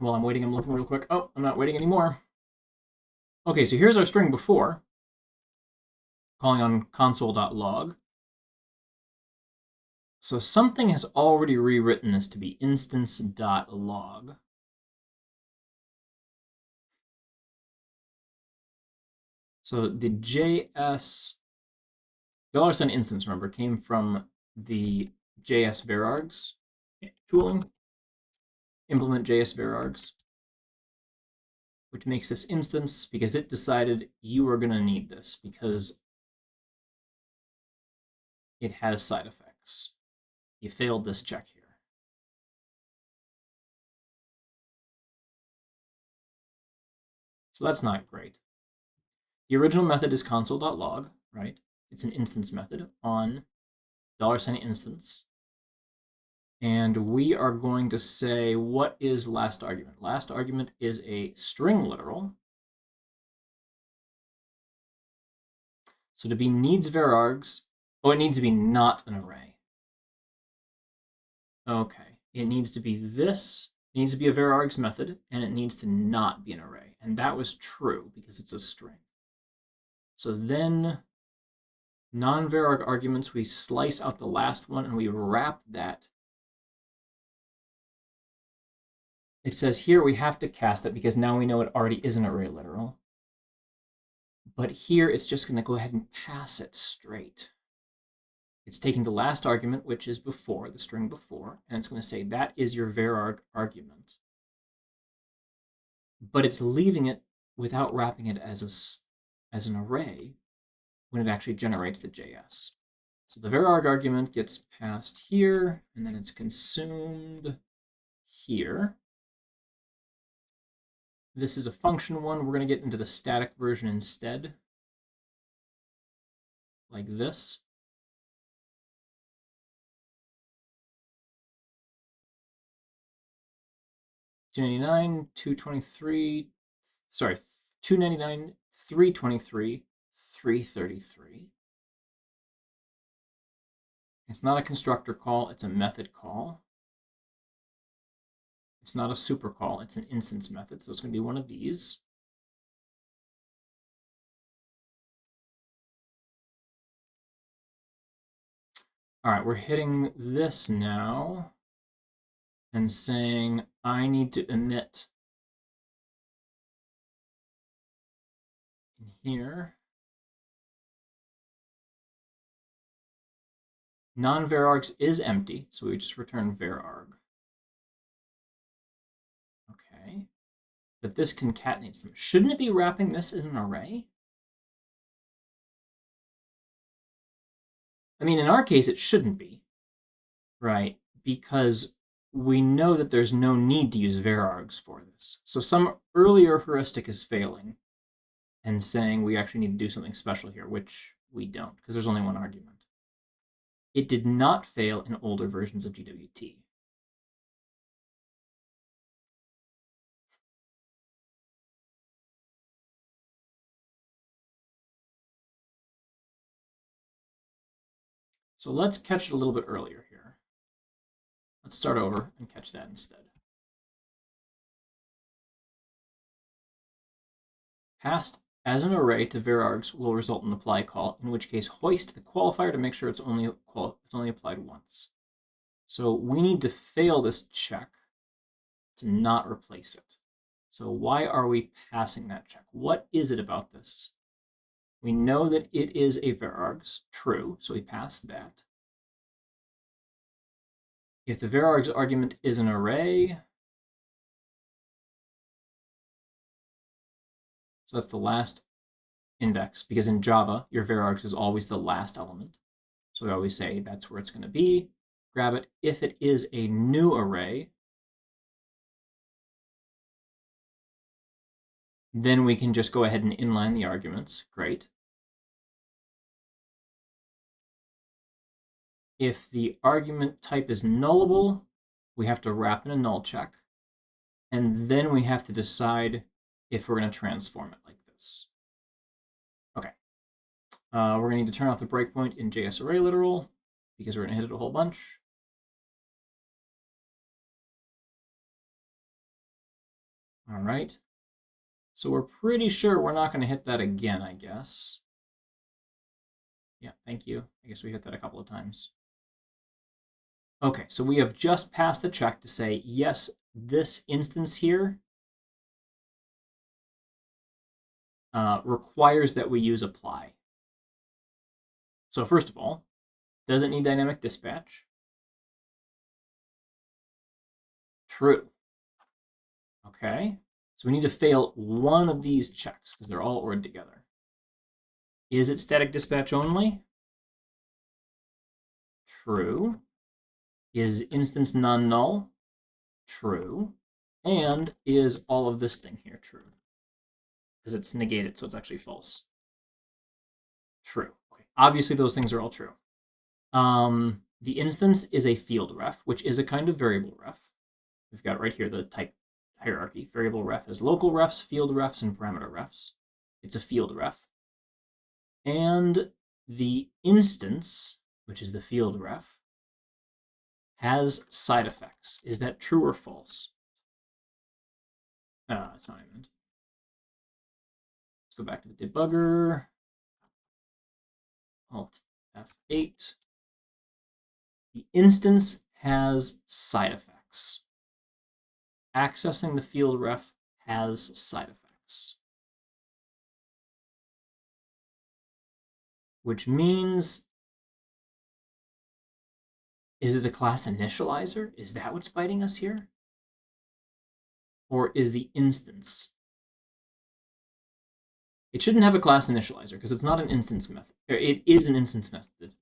While I'm waiting, I'm looking real quick. Oh, I'm not waiting anymore. Okay, so here's our string before, calling on console.log. So something has already rewritten this to be instance.log. So the JS $sign instance, remember, came from the JS varargs tooling, implement JS varargs, which makes this instance because it decided you are going to need this because it has side effects. You failed this check here. So that's not great. The original method is console.log, right? It's an instance method on $instance. And we are going to say, what is last argument? Last argument is a string literal. So to be needs varargs, oh, it needs to be not an array. Okay, it needs to be this, it needs to be a varargs method, and it needs to not be an array. And that was true because it's a string. So then non-vararg arguments, we slice out the last one and we wrap that. It says here we have to cast it because now we know it already is an array literal. But here it's just going to go ahead and pass it straight. It's taking the last argument, which is before, the string before, and it's going to say that is your vararg argument. But it's leaving it without wrapping it as an array when it actually generates the JS. So the vararg argument gets passed here, and then it's consumed here. This is a function one. We're going to get into the static version instead, like this. $299, $223, sorry, $299, $323, $333. It's not a constructor call, it's a method call. It's not a super call, it's an instance method, so it's going to be one of these. All right, we're hitting this now and saying I need to emit in here. Non-varargs is empty, so we just return vararg. Okay, but this concatenates them. Shouldn't it be wrapping this in an array? I mean, in our case, it shouldn't be, right? Because we know that there's no need to use varargs for this. So some earlier heuristic is failing and saying we actually need to do something special here, which we don't, because there's only one argument. It did not fail in older versions of GWT. So let's catch it a little bit earlier here. Let's start over and catch that instead. Passed as an array to varargs will result in apply call, in which case hoist the qualifier to make sure it's only applied once. So we need to fail this check to not replace it. So why are we passing that check? What is it about this? We know that it is a varargs, true, so we pass that. If the varargs argument is an array, so that's the last index, because in Java, your varargs is always the last element. So we always say that's where it's going to be. Grab it. If it is a new array, then we can just go ahead and inline the arguments. Great. If the argument type is nullable, we have to wrap in a null check. And then we have to decide if we're going to transform it like this. Okay. We're going to need to turn off the breakpoint in JS array literal because we're going to hit it a whole bunch. All right. So we're pretty sure we're not going to hit that again, I guess. Yeah, thank you. I guess we hit that a couple of times. Okay, so we have just passed the check to say, yes, this instance here requires that we use apply. So first of all, does it need dynamic dispatch? True. Okay, so we need to fail one of these checks because they're all ORed together. Is it static dispatch only? True. Is instance non-null? True. And is all of this thing here true? Because it's negated, so it's actually false. True. Okay. Obviously, those things are all true. The instance is a field ref, which is a kind of variable ref. We've got right here the type hierarchy. Variable ref has local refs, field refs, and parameter refs. It's a field ref. And the instance, which is the field ref, has side effects. Is that true or false? That's not what I meant. Let's go back to the debugger. Alt F8. The instance has side effects. Accessing the field ref has side effects. Which means, is it the class initializer? Is that what's biting us here? Or is the instance? It shouldn't have a class initializer because it's not an instance method. It is an instance method.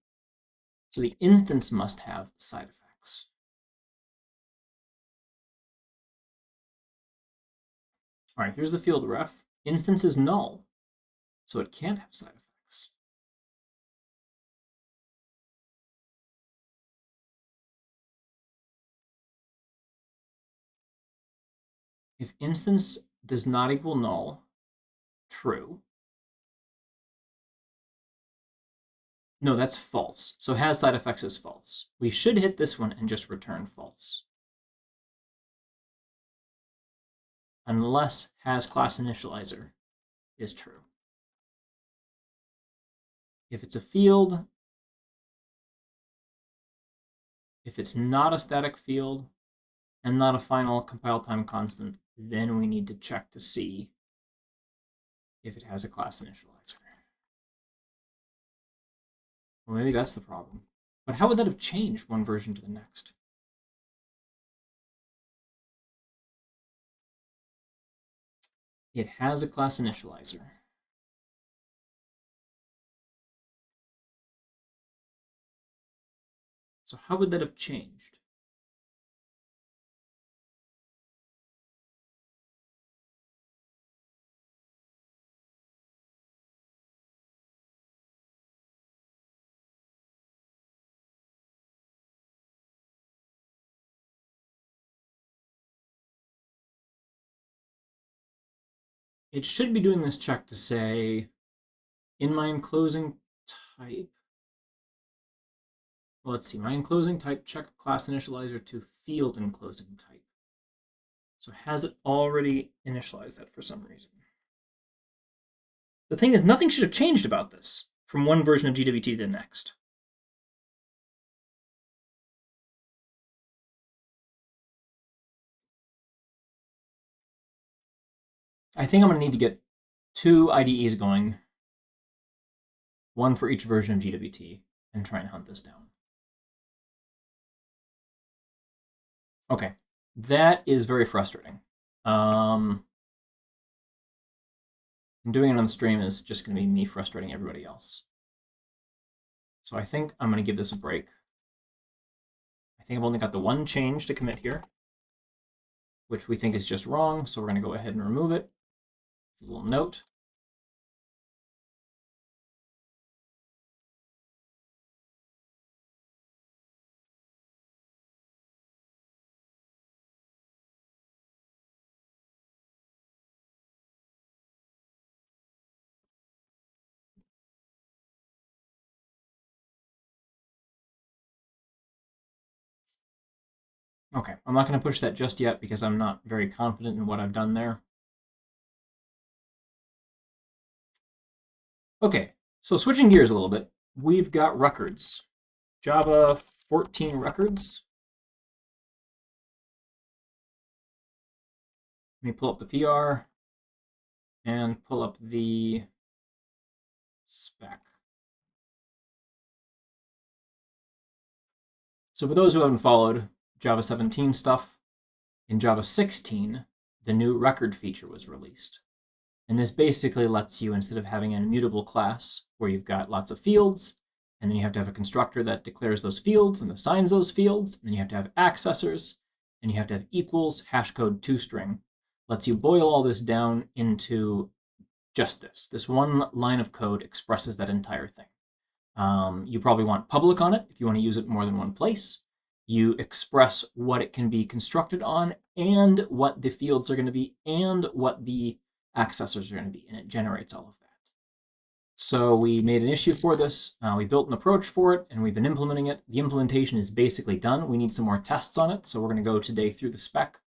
So the instance must have side effects. All right, here's the field ref. Instance is null, so it can't have side effects. If instance does not equal null, true. No, that's false. So has side effects is false. We should hit this one and just return false. Unless has class initializer is true. If it's a field, if it's not a static field and not a final compile time constant, then we need to check to see if it has a class initializer. Well, maybe that's the problem. But how would that have changed one version to the next? It has a class initializer. So how would that have changed? It should be doing this check to say, in my enclosing type, well, let's see, my enclosing type check class initializer to field enclosing type. So has it already initialized that for some reason? The thing is, nothing should have changed about this from one version of GWT to the next. I think I'm going to need to get 2 IDEs going, one for each version of GWT, and try and hunt this down. Okay, that is very frustrating. And doing it on the stream is just going to be me frustrating everybody else. So I think I'm going to give this a break. I think I've only got the one change to commit here, which we think is just wrong, so we're going to go ahead and remove it. A little note. Okay, I'm not going to push that just yet because I'm not very confident in what I've done there. Okay, so switching gears a little bit, we've got records. Java 14 records. Let me pull up the PR and pull up the spec. So for those who haven't followed Java 17 stuff, in Java 16, the new record feature was released. And this basically lets you, instead of having an immutable class where you've got lots of fields, and then you have to have a constructor that declares those fields and assigns those fields, and then you have to have accessors, and you have to have equals hashcode toString, lets you boil all this down into just this. This one line of code expresses that entire thing. You probably want public on it if you want to use it more than one place. You express what it can be constructed on and what the fields are going to be and what the accessors are going to be, and it generates all of that. So we made an issue for this, we built an approach for it, and we've been implementing it. The implementation is basically done. We need some more tests on it, so we're going to go today through the spec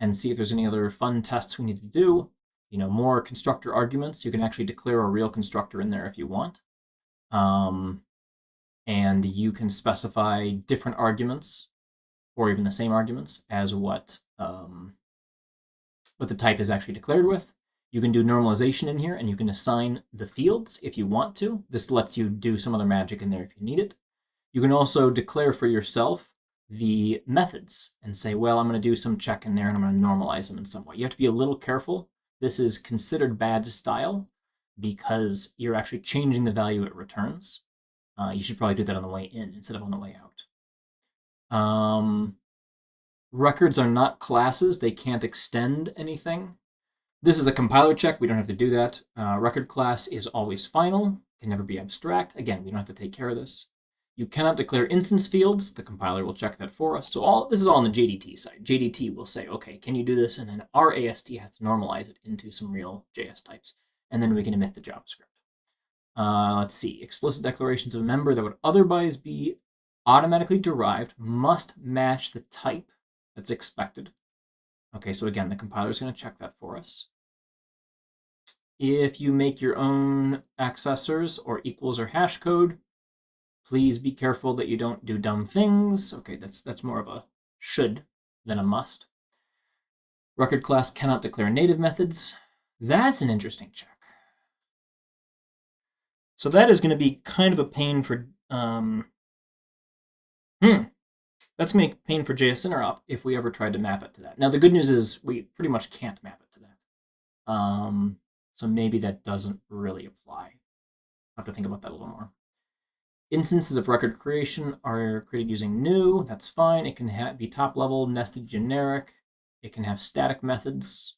and see if there's any other fun tests we need to do. You know, more constructor arguments. You can actually declare a real constructor in there if you want. And you can specify different arguments, or even the same arguments, as what the type is actually declared with. You can do normalization in here, and you can assign the fields if you want to. This lets you do some other magic in there if you need it. You can also declare for yourself the methods and say, well, I'm going to do some check in there, and I'm going to normalize them in some way. You have to be a little careful. This is considered bad style because you're actually changing the value it returns. You should probably do that on the way in instead of on the way out. Records are not classes. They can't extend anything. This is a compiler check. We don't have to do that. Record class is always final, can never be abstract. Again, we don't have to take care of this. You cannot declare instance fields. The compiler will check that for us. So this is all on the GDT side. GDT will say, okay, can you do this? And then our AST has to normalize it into some real JS types. And then we can emit the JavaScript. Let's see. Explicit declarations of a member that would otherwise be automatically derived must match the type that's expected. Okay, so again, the compiler is going to check that for us. If you make your own accessors or equals or hash code, please be careful that you don't do dumb things. Okay, that's more of a should than a must. Record class cannot declare native methods. That's an interesting check. So that is going to be kind of a pain for that's going to be a pain for JS interop if we ever tried to map it to that. Now the good news is we pretty much can't map it to that. So maybe that doesn't really apply. I'll have to think about that a little more. Instances of record creation are created using new. That's fine. It can be top level, nested, generic. It can have static methods.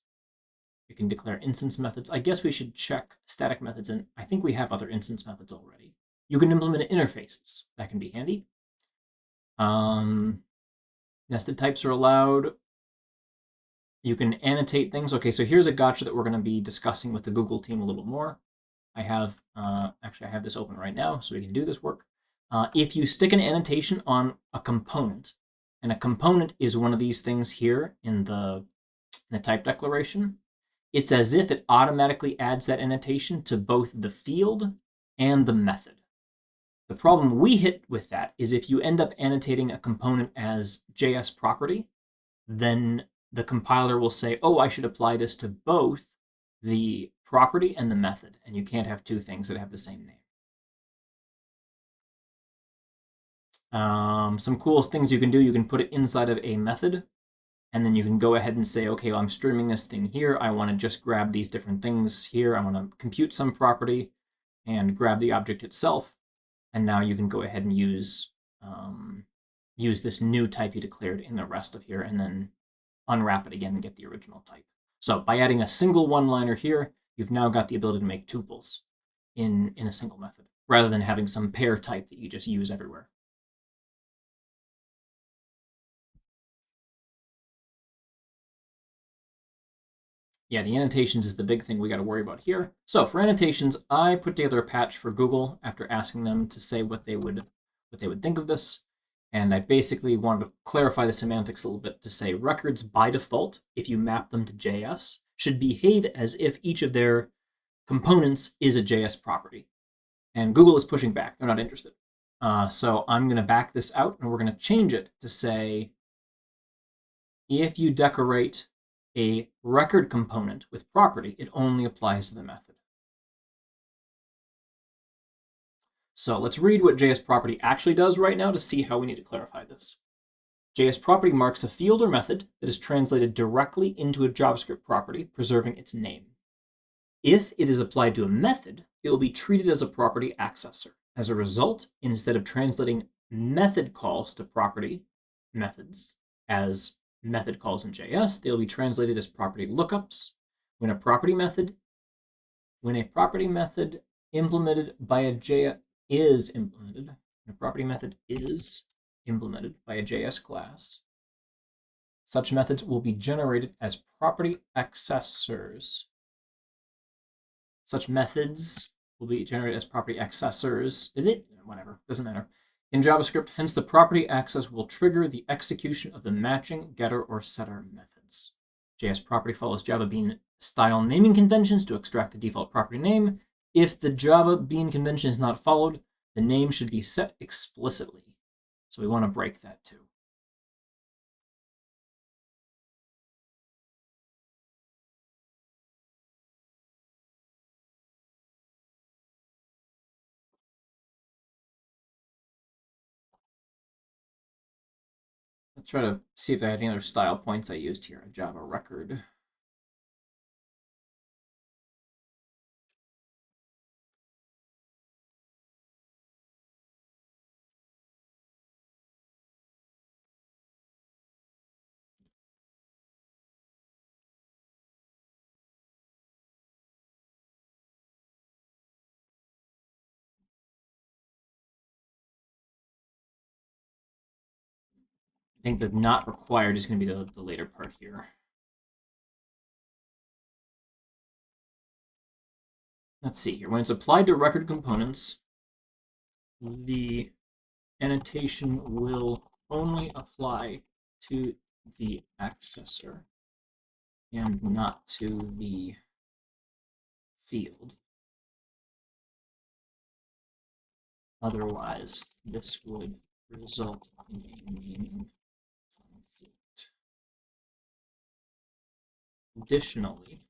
You can declare instance methods. I guess we should check static methods, and I think we have other instance methods already. You can implement interfaces. That can be handy. Nested types are allowed. You can annotate things. Okay, so here's a gotcha that we're going to be discussing with the Google team a little more. I have this open right now, so we can do this work. If you stick an annotation on a component, and a component is one of these things here in the type declaration, it's as if it automatically adds that annotation to both the field and the method. The problem we hit with that is if you end up annotating a component as JS property, then the compiler will say, oh, I should apply this to both the property and the method, and you can't have two things that have the same name. Some cool things you can do, you can put it inside of a method, and then you can go ahead and say, okay, well, I'm streaming this thing here. I want to just grab these different things here. I want to compute some property and grab the object itself. And now you can go ahead and use this new type you declared in the rest of here and then unwrap it again and get the original type. So by adding a single one-liner here, you've now got the ability to make tuples in a single method, rather than having some pair type that you just use everywhere. Yeah, the annotations is the big thing we got to worry about here. So for annotations, I put together a patch for Google after asking them to say what they would think of this. And I basically wanted to clarify the semantics a little bit to say records by default, if you map them to JS, should behave as if each of their components is a JS property. And Google is pushing back. They're not interested. So I'm going to back this out, and we're going to change it to say, if you decorate a record component with property, it only applies to the method. So let's read what JS property actually does right now to see how we need to clarify this. JS property marks a field or method that is translated directly into a JavaScript property, preserving its name. If it is applied to a method, it will be treated as a property accessor. As a result, instead of translating method calls to property methods as method calls in JS, they will be translated as property lookups. When a property method implemented by a JS is implemented, when a property method is implemented by a JS class, such methods will be generated as property accessors. Such methods will be generated as property accessors. Whatever, doesn't matter. In JavaScript, hence the property access will trigger the execution of the matching, getter, or setter methods. JS property follows Java Bean style naming conventions to extract the default property name. If the Java Bean convention is not followed, the name should be set explicitly. So we want to break that too. Let's try to see if I had any other style points I used here. A Java record. I think the not required is going to be the later part here. Let's see here. When it's applied to record components, the annotation will only apply to the accessor and not to the field. Otherwise, this would result in a naming conflict. Additionally,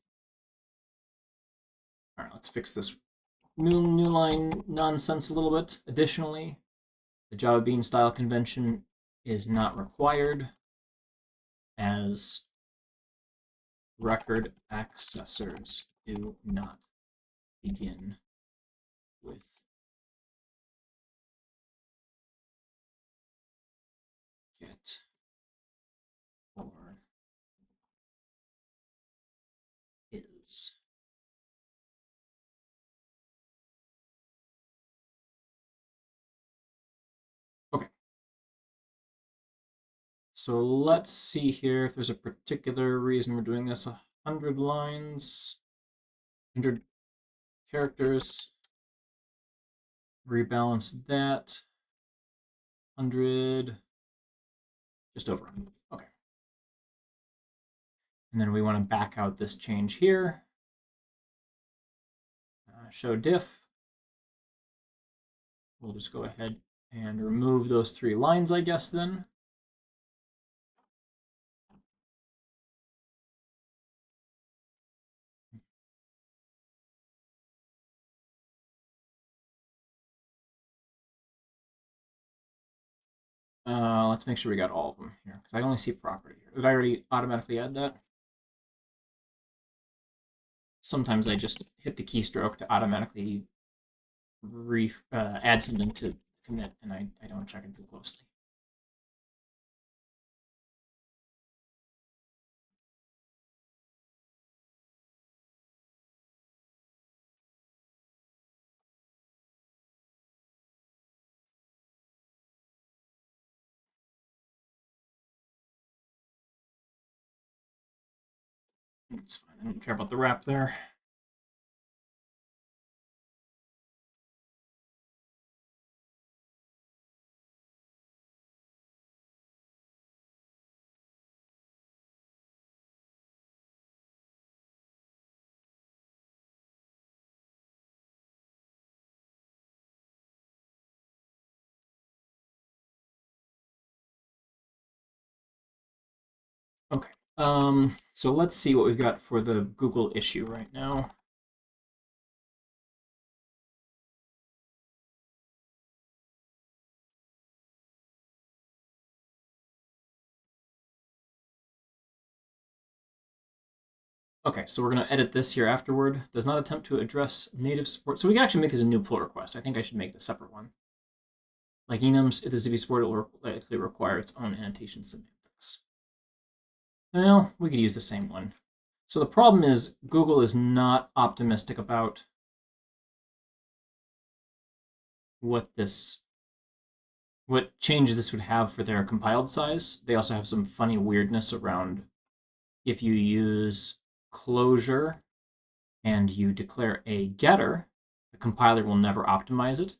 all right, let's fix this new line nonsense a little bit. Additionally, the Java Bean style convention is not required, as record accessors do not begin with get or is. Okay. So let's see here if there's a particular reason we're doing this. 100 lines, 100 characters. Rebalance that. 100, just over 100. Okay. And then we want to back out this change here. Show diff. We'll just go ahead and remove those 3 lines, I guess, then. Let's make sure we got all of them here, because I only see property here. Did I already automatically add that? Sometimes I just hit the keystroke to automatically add something to commit, and I don't check it too closely. It's fine. I don't care about the wrap there. So let's see what we've got for the Google issue right now. Okay, so we're going to edit this here afterward. Does not attempt to address native support. So we can actually make this a new pull request. I think I should make it a separate one. Like enums, if this is to be supported, it will likely require its own annotation semantics. Well, we could use the same one. So the problem is Google is not optimistic about what changes this would have for their compiled size. They also have some funny weirdness around if you use closure and you declare a getter, the compiler will never optimize it.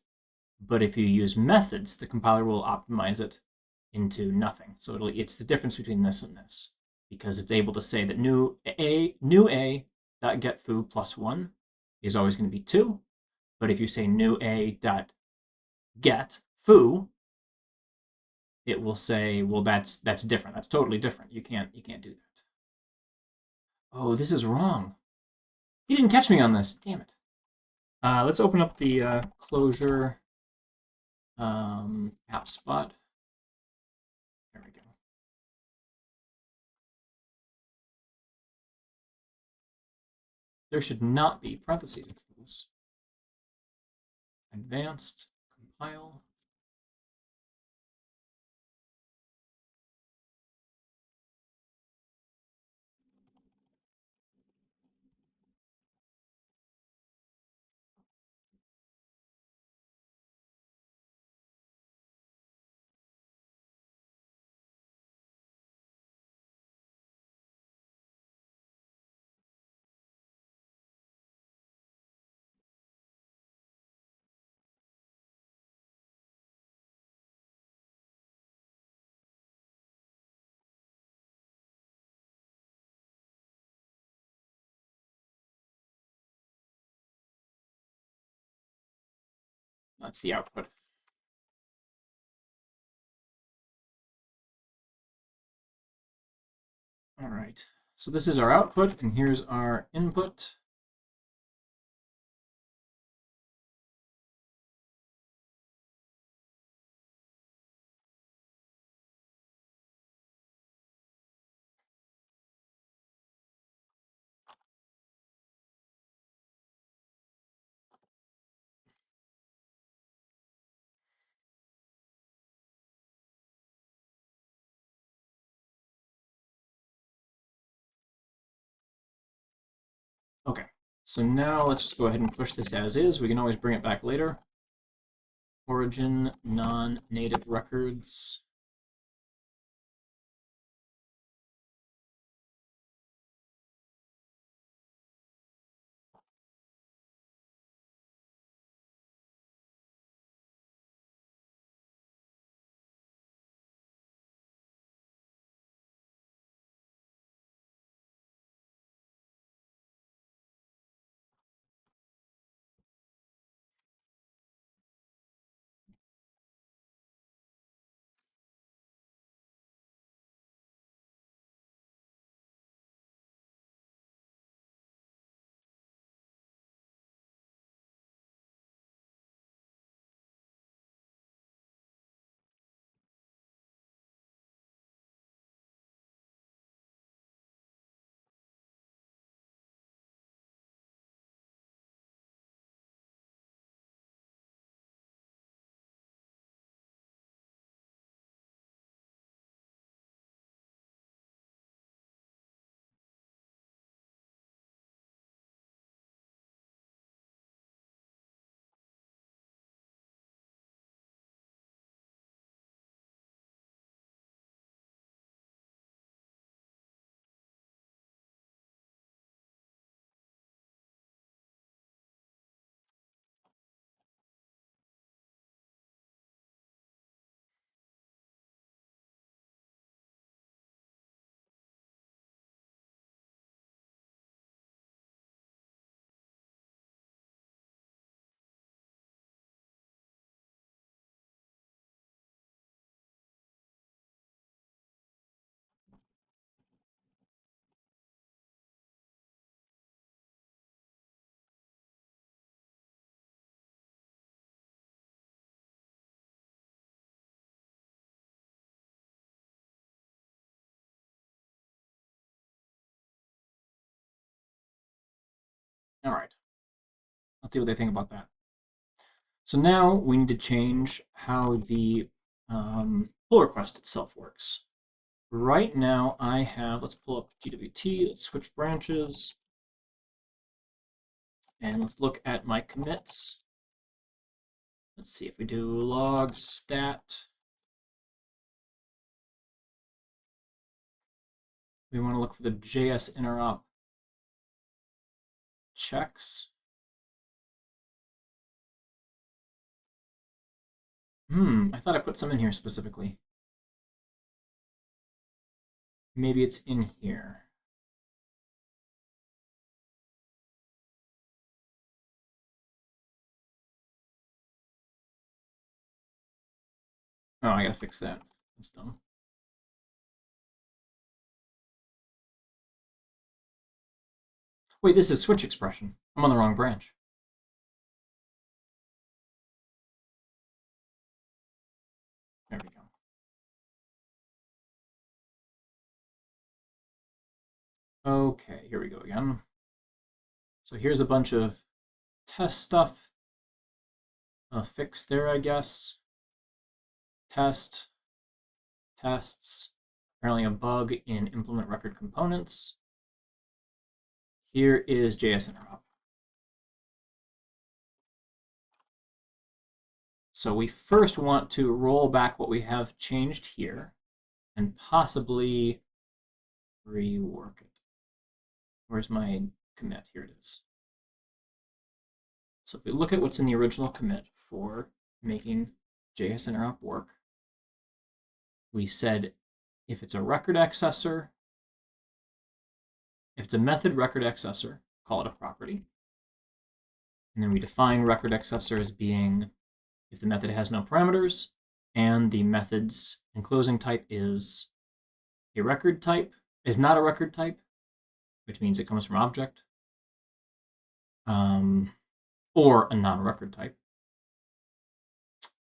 But if you use methods, the compiler will optimize it into nothing. So it's the difference between this and this, because it's able to say that new a dot get foo plus 1 is always going to be 2. But if you say new a dot get foo, it will say, well, that's different. That's totally different. You can't do that. Oh, this is wrong. He didn't catch me on this. Damn it. Let's open up the closure app spot. There we go. There should not be parentheses for this. Advanced, compile. That's the output. All right. So this is our output, and here's our input. Okay. So now let's just go ahead and push this as is. We can always bring it back later. Origin non-native records. All right. Let's see what they think about that. So now we need to change how the pull request itself works. Right now I have, let's pull up GWT, let's switch branches, and let's look at my commits. Let's see if we do log stat. We want to look for the JS interop checks. I thought I put some in here specifically. Maybe it's in here. Oh, I gotta fix that. That's dumb. Wait, this is switch expression. I'm on the wrong branch. There we go. Okay, here we go again. So here's a bunch of test stuff. A fix there, I guess. Test, tests. Apparently a bug in implement record components. Here is JS interop. So we first want to roll back what we have changed here and possibly rework it. Where's my commit? Here it is. So if we look at what's in the original commit for making JS interop work, we said if it's a record accessor, if it's a method record accessor, call it a property. And then we define record accessor as being if the method has no parameters and the method's enclosing type is a record type, is not a record type, which means it comes from object, or a non-record type.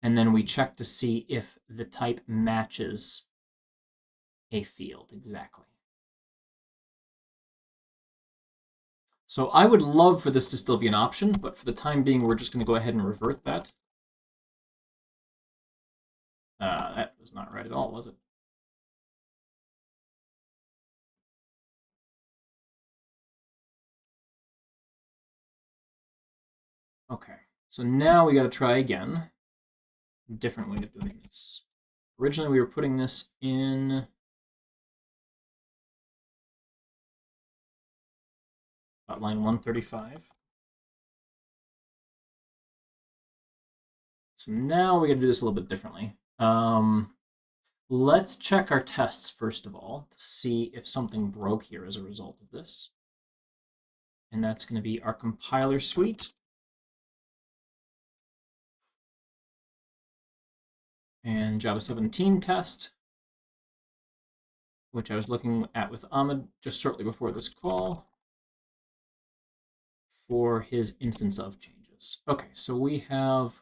And then we check to see if the type matches a field exactly. So I would love for this to still be an option, but for the time being, we're just going to go ahead and revert that. That was not right at all, was it? Okay, so now we got to try again. Different way of doing this. Originally, we were putting this in about line 135. So now we got to do this a little bit differently. Let's check our tests first of all to see if something broke here as a result of this. And that's going to be our compiler suite. And Java 17 test, which I was looking at with Ahmed just shortly before this call for his instance of changes. Okay, so we have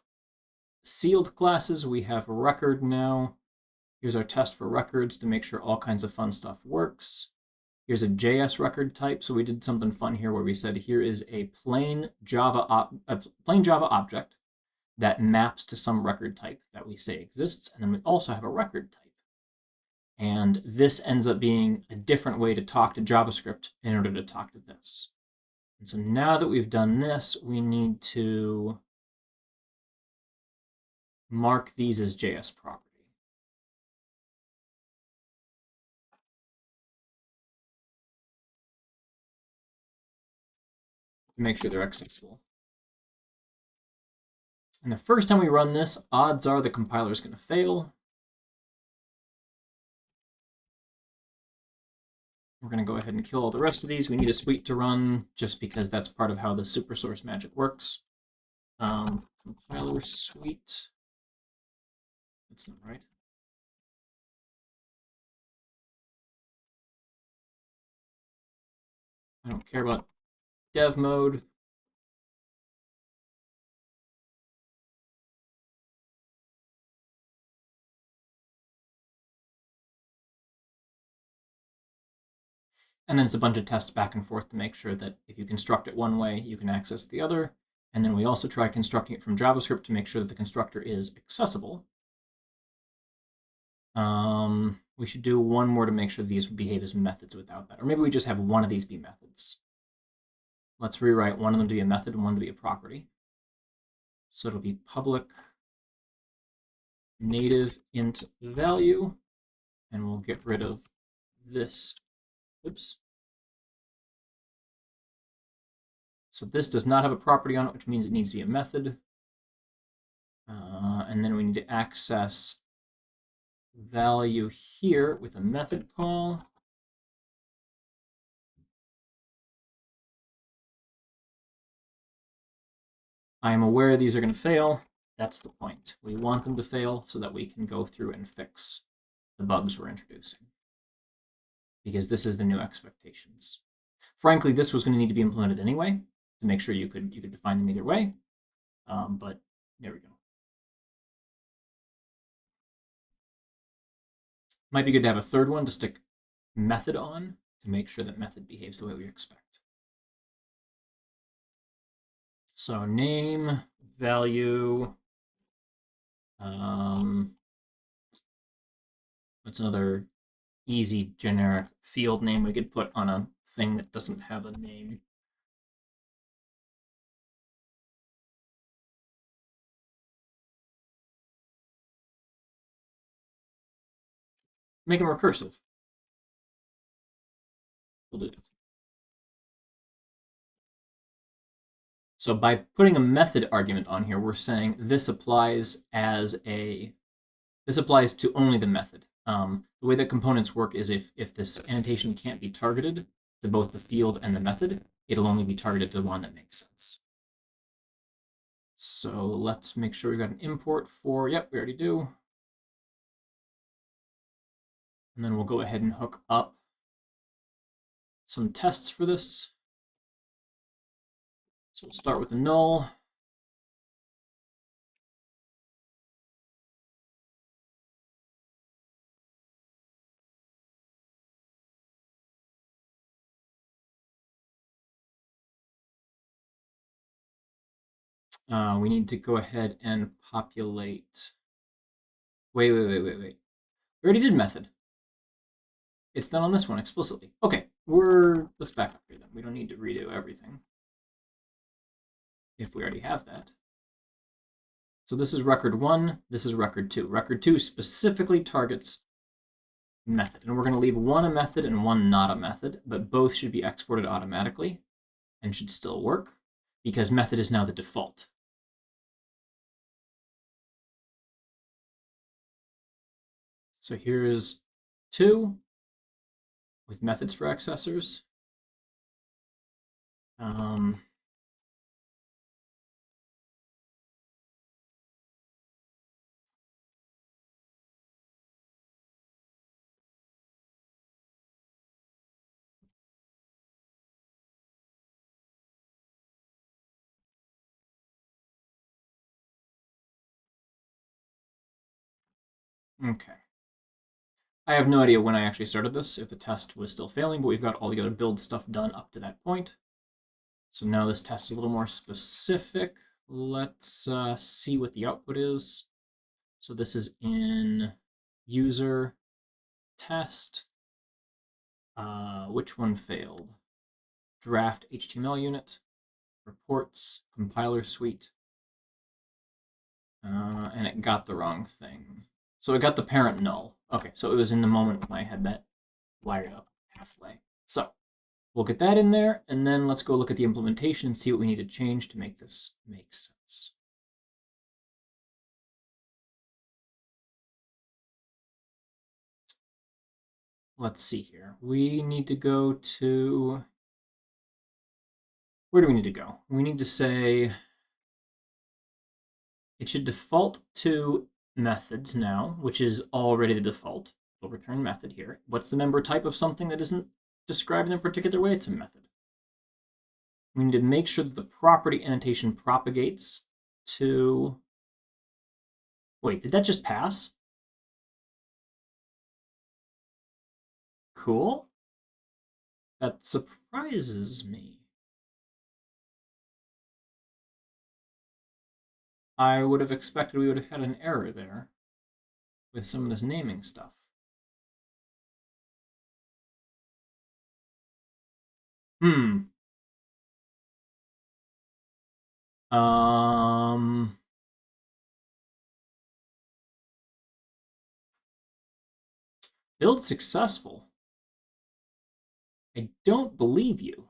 sealed classes. We have record now. Here's our test for records to make sure all kinds of fun stuff works. Here's a JS record type. So we did something fun here where we said here is a plain Java object that maps to some record type that we say exists. And then we also have a record type. And this ends up being a different way to talk to JavaScript in order to talk to this. And so now that we've done this, we need to mark these as JS property. To make sure they're accessible. And the first time we run this, odds are the compiler is going to fail. We're going to go ahead and kill all the rest of these. We need a suite to run just because that's part of how the supersource magic works. Compiler suite. That's not right. I don't care about dev mode. And then it's a bunch of tests back and forth to make sure that if you construct it one way, you can access the other. And then we also try constructing it from JavaScript to make sure that the constructor is accessible. We should do one more to make sure these behave as methods without that. Or maybe we just have one of these be methods. Let's rewrite one of them to be a method and one to be a property. So it'll be public native int value, and we'll get rid of this. Oops. So this does not have a property on it, which means it needs to be a method. And then we need to access value here with a method call. I am aware these are going to fail. That's the point. We want them to fail so that we can go through and fix the bugs we're introducing, because this is the new expectations. Frankly, this was going to need to be implemented anyway to make sure you could define them either way. But there we go. Might be good to have a third one to stick method on to make sure that method behaves the way we expect. So name, value, what's another easy generic field name we could put on a thing that doesn't have a name? Make them recursive. We'll do it. So by putting a method argument on here, we're saying this applies to only the method. The way that components work is if this annotation can't be targeted to both the field and the method, it'll only be targeted to the one that makes sense. So let's make sure we got an import for, yep, we already do. And then we'll go ahead and hook up some tests for this. So we'll start with the null. We need to go ahead and populate. Wait. We already did method. It's done on this one explicitly. Okay, let's back up here then. We don't need to redo everything if we already have that. So this is record 1, this is record 2. Record 2 specifically targets method, and we're going to leave one a method and one not a method, but both should be exported automatically and should still work because method is now the default. So here's 2 with methods for accessors. Okay. I have no idea when I actually started this, if the test was still failing, but we've got all the other build stuff done up to that point. So now this test is a little more specific. Let's see what the output is. So this is in user test. Which one failed? Draft HTML unit, reports, compiler suite, and it got the wrong thing. So it got the parent null. Okay, so it was in the moment when I had that wired up halfway. So we'll get that in there, and then let's go look at the implementation and see what we need to change to make this make sense. Let's see here. We need to go to, where do we need to go? We need to say it should default to methods now, which is already the default. We'll return method here. What's the member type of something that isn't described in a particular way? It's a method. We need to make sure that the property annotation propagates to, wait, did that just pass? Cool. That surprises me. I would have expected we would have had an error there with some of this naming stuff. Hmm. Build successful. I don't believe you.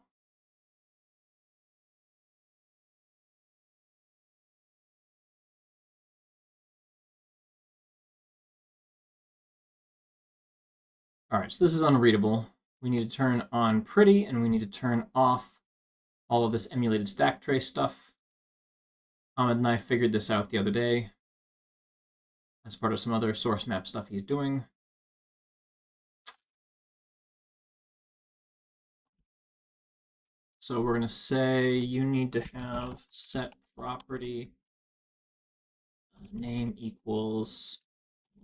All right, so this is unreadable. We need to turn on pretty, and we need to turn off all of this emulated stack trace stuff. Ahmed and I figured this out the other day as part of some other source map stuff he's doing. So we're going to say you need to have set property name equals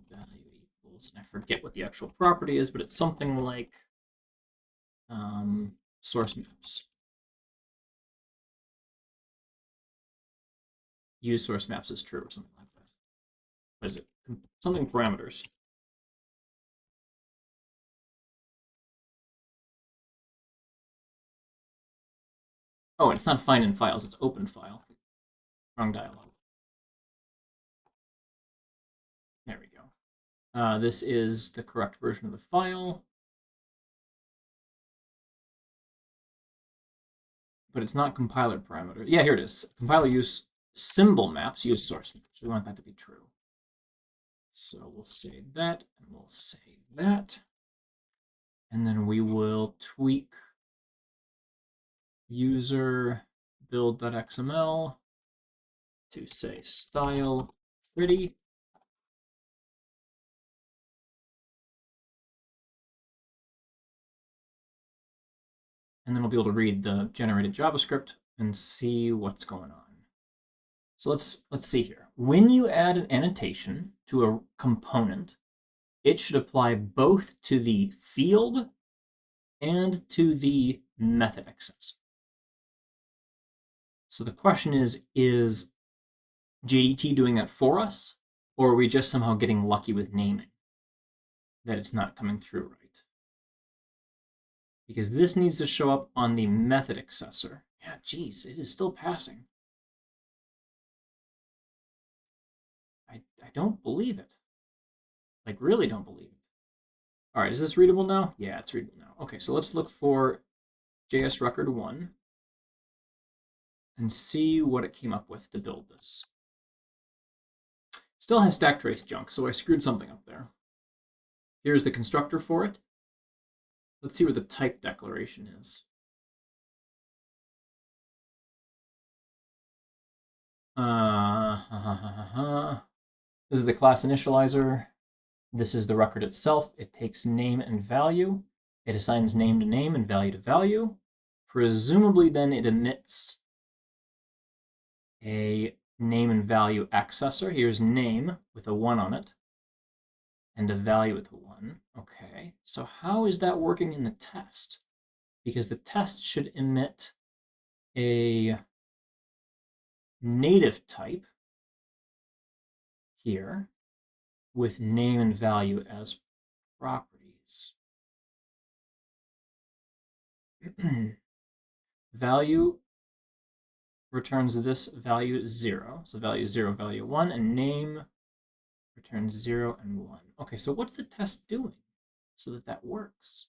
value equals, and I forget what the actual property is, but it's something like source maps. Use source maps as true or something like that. What is it? Something parameters. Oh, and it's not find in files, it's open file. Wrong dialog. There we go. This is the correct version of the file. But it's not compiler parameter. Yeah, here it is. Compiler use symbol maps, use source maps. We want that to be true. So we'll say that, and we'll say that. And then we will tweak user build.xml to say style pretty. And then we'll be able to read the generated JavaScript and see what's going on. So let's see here. When you add an annotation to a component, it should apply both to the field and to the method accessor. So the question is GWT doing that for us, or are we just somehow getting lucky with naming that it's not coming through right? Because this needs to show up on the method accessor. Yeah, geez, it is still passing. I don't believe it. Like, really don't believe it. All right, is this readable now? Yeah, it's readable now. Okay, so let's look for JS record 1 and see what it came up with to build this. Still has stack trace junk, so I screwed something up there. Here's the constructor for it. Let's see where the type declaration is. This is the class initializer. This is the record itself. It takes name and value. It assigns name to name and value to value. Presumably then it emits a name and value accessor. Here's name with a 1 on it and a value with a 1. Okay, so how is that working in the test? Because the test should emit a native type here with name and value as properties. Value returns this value 0. So value 0, value 1, and name returns 0 and 1. Okay, so what's the test doing so that that works?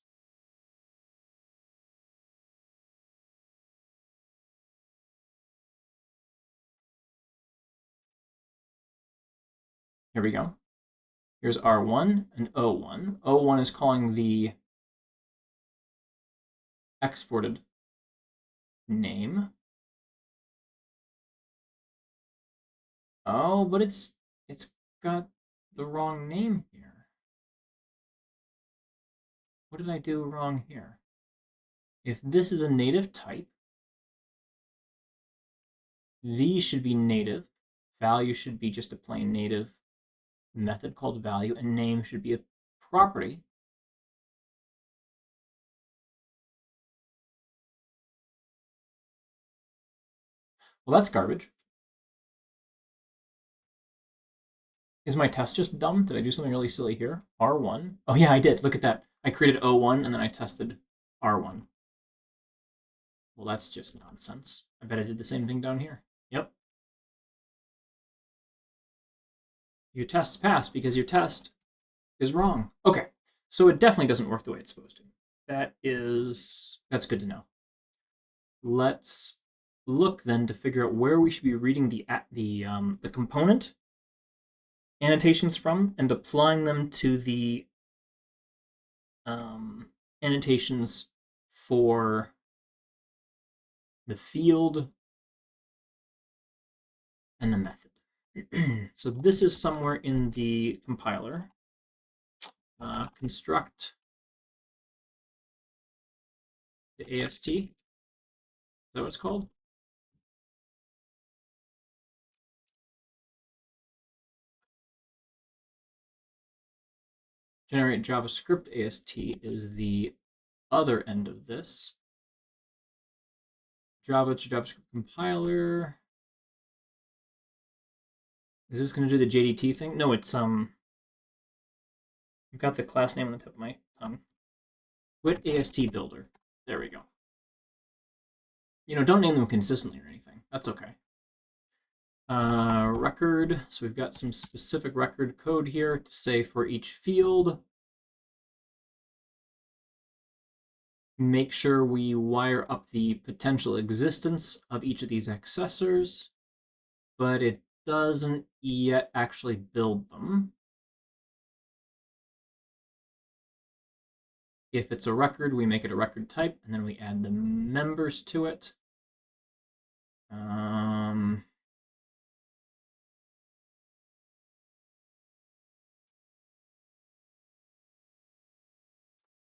Here we go. Here's R1 and O1. O1 is calling the exported name. Oh, but it's got the wrong name here. What did I do wrong here? If this is a native type, these should be native. Value should be just a plain native method called value, and name should be a property. Well, that's garbage. Is my test just dumb? Did I do something really silly here? R1. Oh yeah, I did. Look at that. I created O1 and then I tested R1. Well, that's just nonsense. I bet I did the same thing down here. Yep. Your test's passed because your test is wrong. Okay, so it definitely doesn't work the way it's supposed to. That's good to know. Let's look then to figure out where we should be reading the component annotations from and applying them to the annotations for the field and the method. So this is somewhere in the compiler. Construct the AST. Is that what it's called? Generate JavaScript AST is the other end of this. Java to JavaScript compiler. Is this going to do the JDT thing? No, it's I've got the class name on the tip of my tongue. Quit AST builder. There we go. Don't name them consistently or anything. That's okay. Record. So we've got some specific record code here to say for each field. Make sure we wire up the potential existence of each of these accessors, but it doesn't yet actually build them. If it's a record, we make it a record type, and then we add the members to it.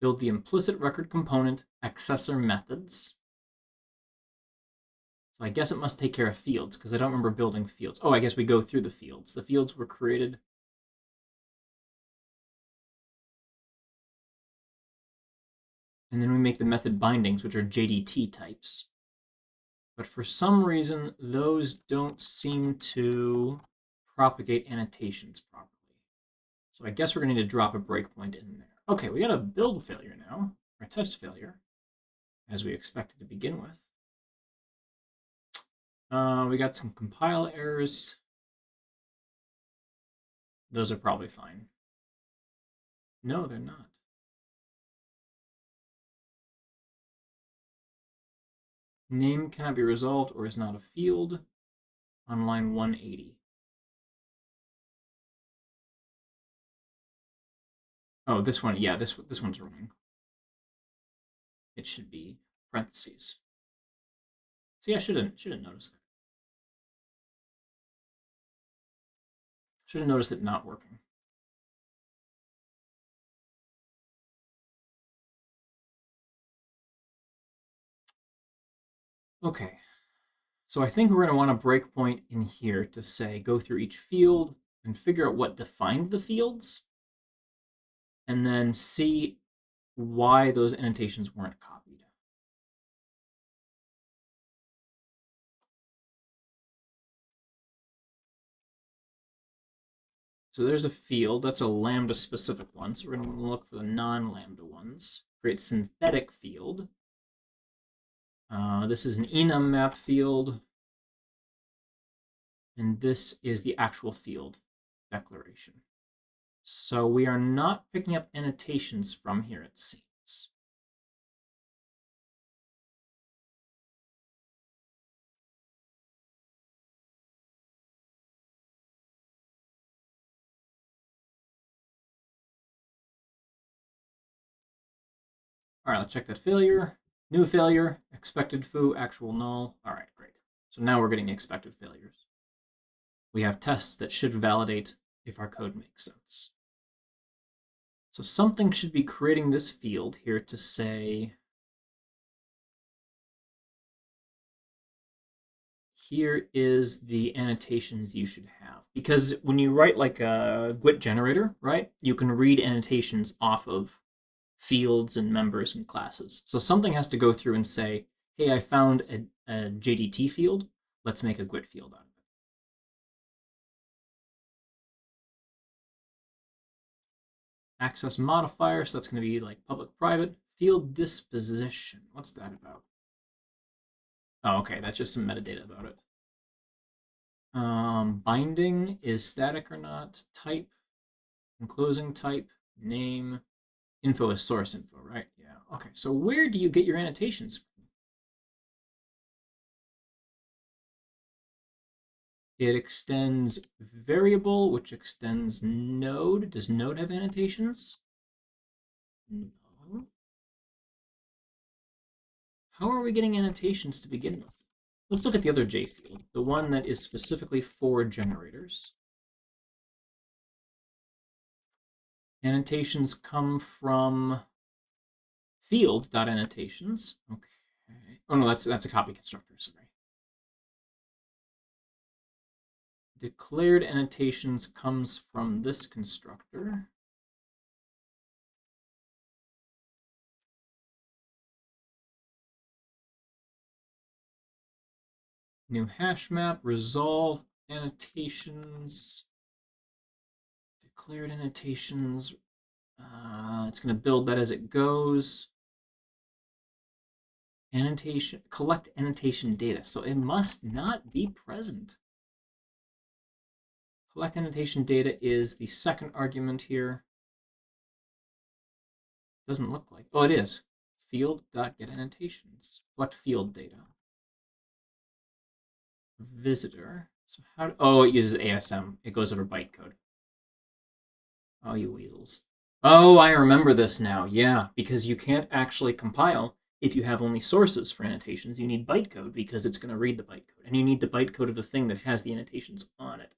Build the implicit record component accessor methods. So I guess it must take care of fields, because I don't remember building fields. Oh, I guess we go through the fields. The fields were created. And then we make the method bindings, which are JDT types. But for some reason, those don't seem to propagate annotations properly. So I guess we're going to need to drop a breakpoint in there. Okay, we got a build failure now, or a test failure, as we expected to begin with. We got some compile errors. Those are probably fine. No, they're not. Name cannot be resolved or is not a field on line 180. Oh, this one, yeah, this one's wrong. It should be parentheses. See, I should have noticed that. Should have noticed it not working. Okay, so I think we're going to want a breakpoint in here to say go through each field and figure out what defined the fields, and then see why those annotations weren't copied. So there's a field, that's a lambda specific one, so we're going to look for the non-lambda ones. Create synthetic field. This is an enum map field, and this is the actual field declaration. So we are not picking up annotations from here, it seems. All right, let's check that failure. New failure, expected foo, actual null. All right, great. So now we're getting the expected failures. We have tests that should validate if our code makes sense. So something should be creating this field here to say, here is the annotations you should have. Because when you write like a GWT generator, right, you can read annotations off of fields and members and classes. So something has to go through and say, hey, I found a JDT field. Let's make a GWT field out of it. Access modifier, so that's going to be like public-private. Field disposition, what's that about? Oh, okay, that's just some metadata about it. Binding is static or not. Type, enclosing type, name. Info is source info, right? Yeah. Okay, so where do you get your annotations from? It extends variable, which extends node. Does node have annotations? No. How are we getting annotations to begin with? Let's look at the other J field, the one that is specifically for generators. Annotations come from field.annotations. Okay. Oh no, that's a copy constructor, sorry. Declared annotations comes from this constructor. New hash map, resolve annotations, declared annotations. It's going to build that as it goes. Annotation, collect annotation data. So it must not be present. Collect annotation data is the second argument here. Doesn't look like. Oh, it is. Field.getAnnotations. Collect field data. Visitor. So how? Oh, it uses ASM. It goes over bytecode. Oh, you weasels. Oh, I remember this now. Yeah, because you can't actually compile if you have only sources for annotations. You need bytecode because it's going to read the bytecode. And you need the bytecode of the thing that has the annotations on it.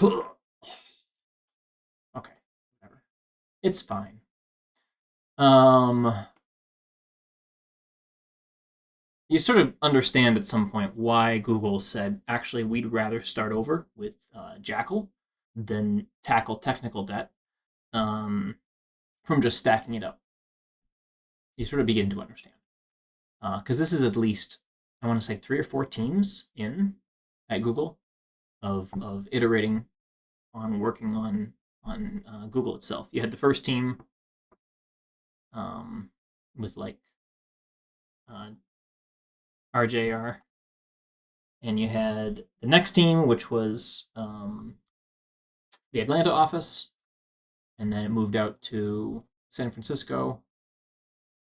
Okay, whatever. It's fine. You sort of understand at some point why Google said, actually, we'd rather start over with Jackal than tackle technical debt from just stacking it up. You sort of begin to understand. Because this is at least, I want to say 3 or 4 teams in at Google of iterating on working on Google itself. You had the first team with like RJR, and you had the next team, which was the Atlanta office, and then it moved out to San Francisco.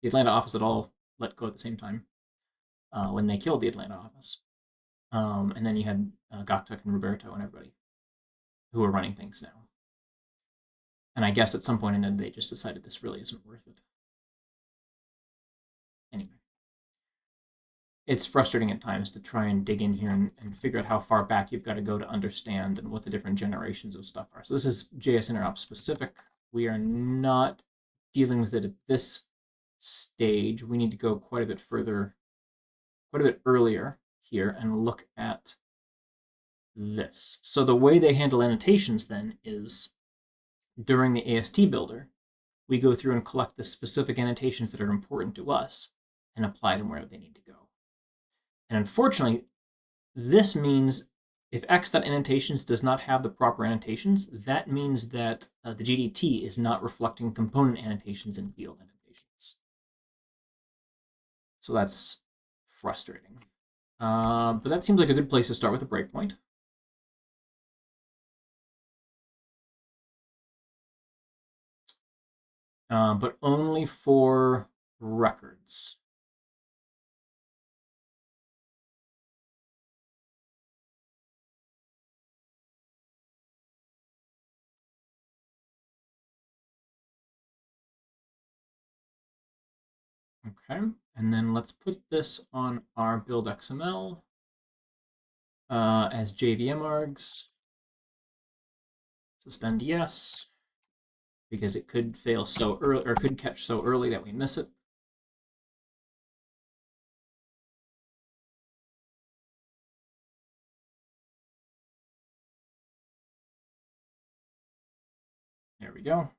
The Atlanta office had all let go at the same time when they killed the Atlanta office. And then you had Goktuk and Roberto and everybody who are running things now. And I guess at some point in it, they just decided this really isn't worth it. Anyway, it's frustrating at times to try and dig in here and figure out how far back you've got to go to understand and what the different generations of stuff are. So this is JS Interop specific. We are not dealing with it at this stage. We need to go quite a bit further, quite a bit earlier here and look at this. So the way they handle annotations then is during the AST builder, we go through and collect the specific annotations that are important to us and apply them where they need to go. And unfortunately, this means if x.annotations does not have the proper annotations, that means that the GWT is not reflecting component annotations and field annotations. So that's frustrating. But that seems like a good place to start with a breakpoint. But only for records. Okay, and then let's put this on our build XML as JVM args. Suspend yes, because it could fail so early, or could catch so early that we miss it. There we go.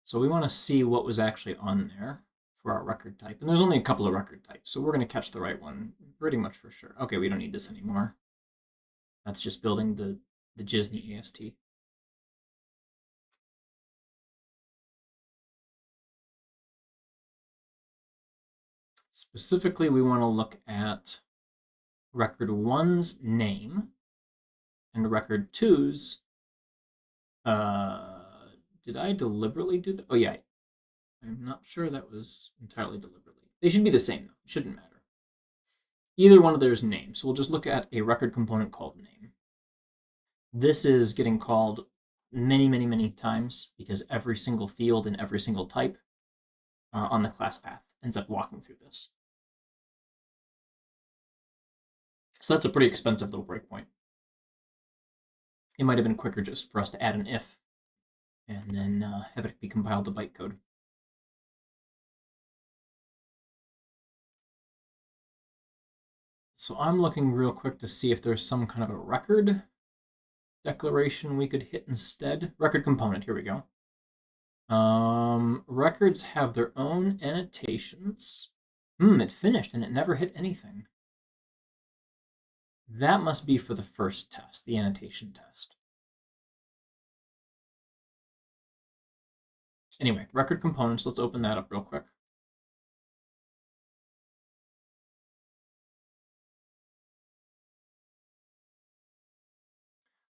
So we want to see what was actually on there for our record type. And there's only a couple of record types, so we're going to catch the right one pretty much for sure. Okay, we don't need this anymore. That's just building the GWT AST. Specifically, we want to look at record 1's name and record 2's. Did I deliberately do that? Oh, yeah. I'm not sure that was entirely deliberately. They should be the same, though. It shouldn't matter. Either one of theirs names. So we'll just look at a record component called name. This is getting called many, many, many times because every single field and every single type on the class path ends up walking through this. So that's a pretty expensive little breakpoint. It might have been quicker just for us to add an if and then have it be compiled to bytecode. So I'm looking real quick to see if there's some kind of a record declaration we could hit instead. Record component, here we go. Records have their own annotations. It finished and it never hit anything. That must be for the first test, the annotation test. Anyway, record components, let's open that up real quick.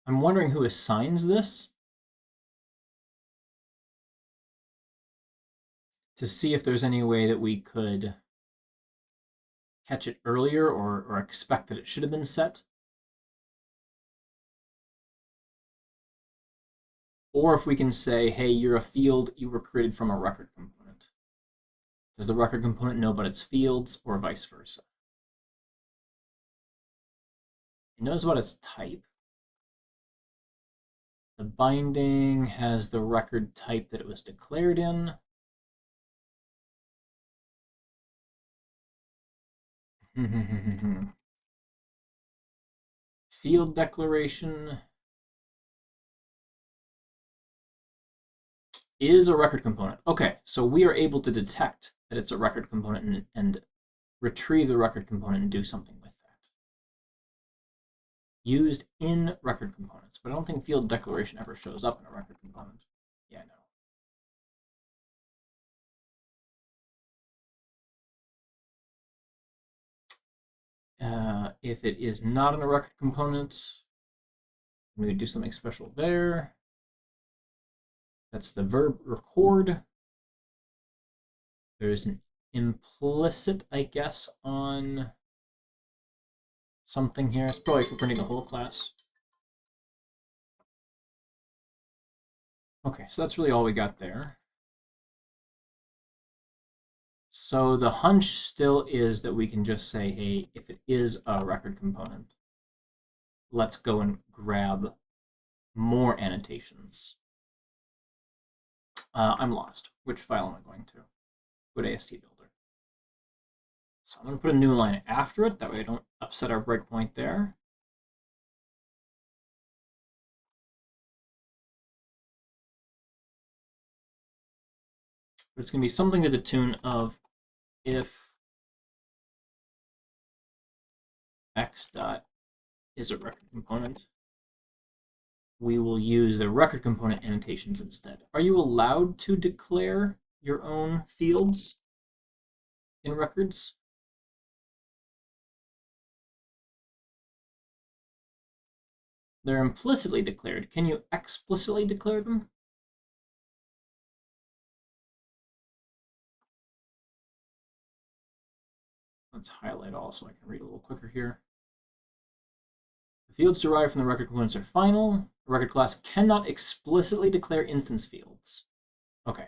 I'm wondering who assigns this to see if there's any way that we could catch it earlier or expect that it should have been set. Or if we can say, hey, you're a field, you were created from a record component. Does the record component know about its fields or vice versa? It knows about its type. The binding has the record type that it was declared in. Field declaration is a record component. Okay, so we are able to detect that it's a record component and retrieve the record component and do something with that. Used in record components, but I don't think field declaration ever shows up in a record component. Yeah, no. If it is not in a record component, we would do something special there. That's the verb record. There's an implicit, I guess, on something here. It's probably for printing the whole class. Okay, so that's really all we got there. So the hunch still is that we can just say, hey, if it is a record component, let's go and grab more annotations. I'm lost. Which file am I going to? Go to AST Builder. So I'm going to put a new line after it. That way I don't upset our breakpoint there. But it's going to be something to the tune of if x dot is a record component, we will use the record component annotations instead. Are you allowed to declare your own fields in records? They're implicitly declared. Can you explicitly declare them? Let's highlight all so I can read a little quicker here. The fields derived from the record components are final. The record class cannot explicitly declare instance fields. Okay,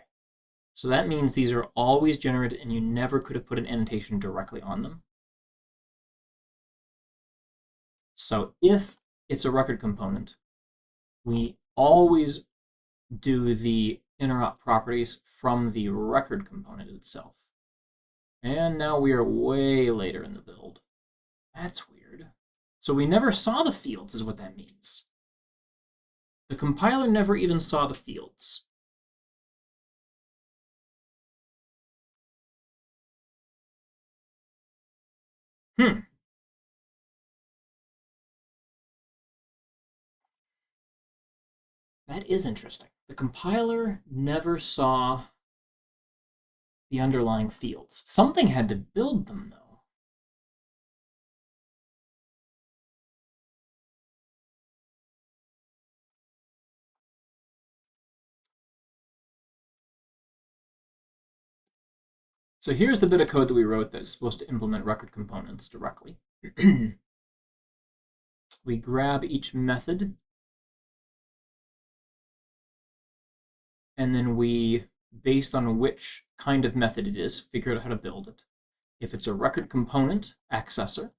so that means these are always generated and you never could have put an annotation directly on them. So if it's a record component, we always do the interop properties from the record component itself. And now we are way later in the build. That's weird. So we never saw the fields is what that means. The compiler never even saw the fields. Hmm. That is interesting. The compiler never saw the underlying fields. Something had to build them, though. So here's the bit of code that we wrote that is supposed to implement record components directly. We grab each method, and then we, based on which kind of method it is, figure out how to build it. If it's a record component accessor,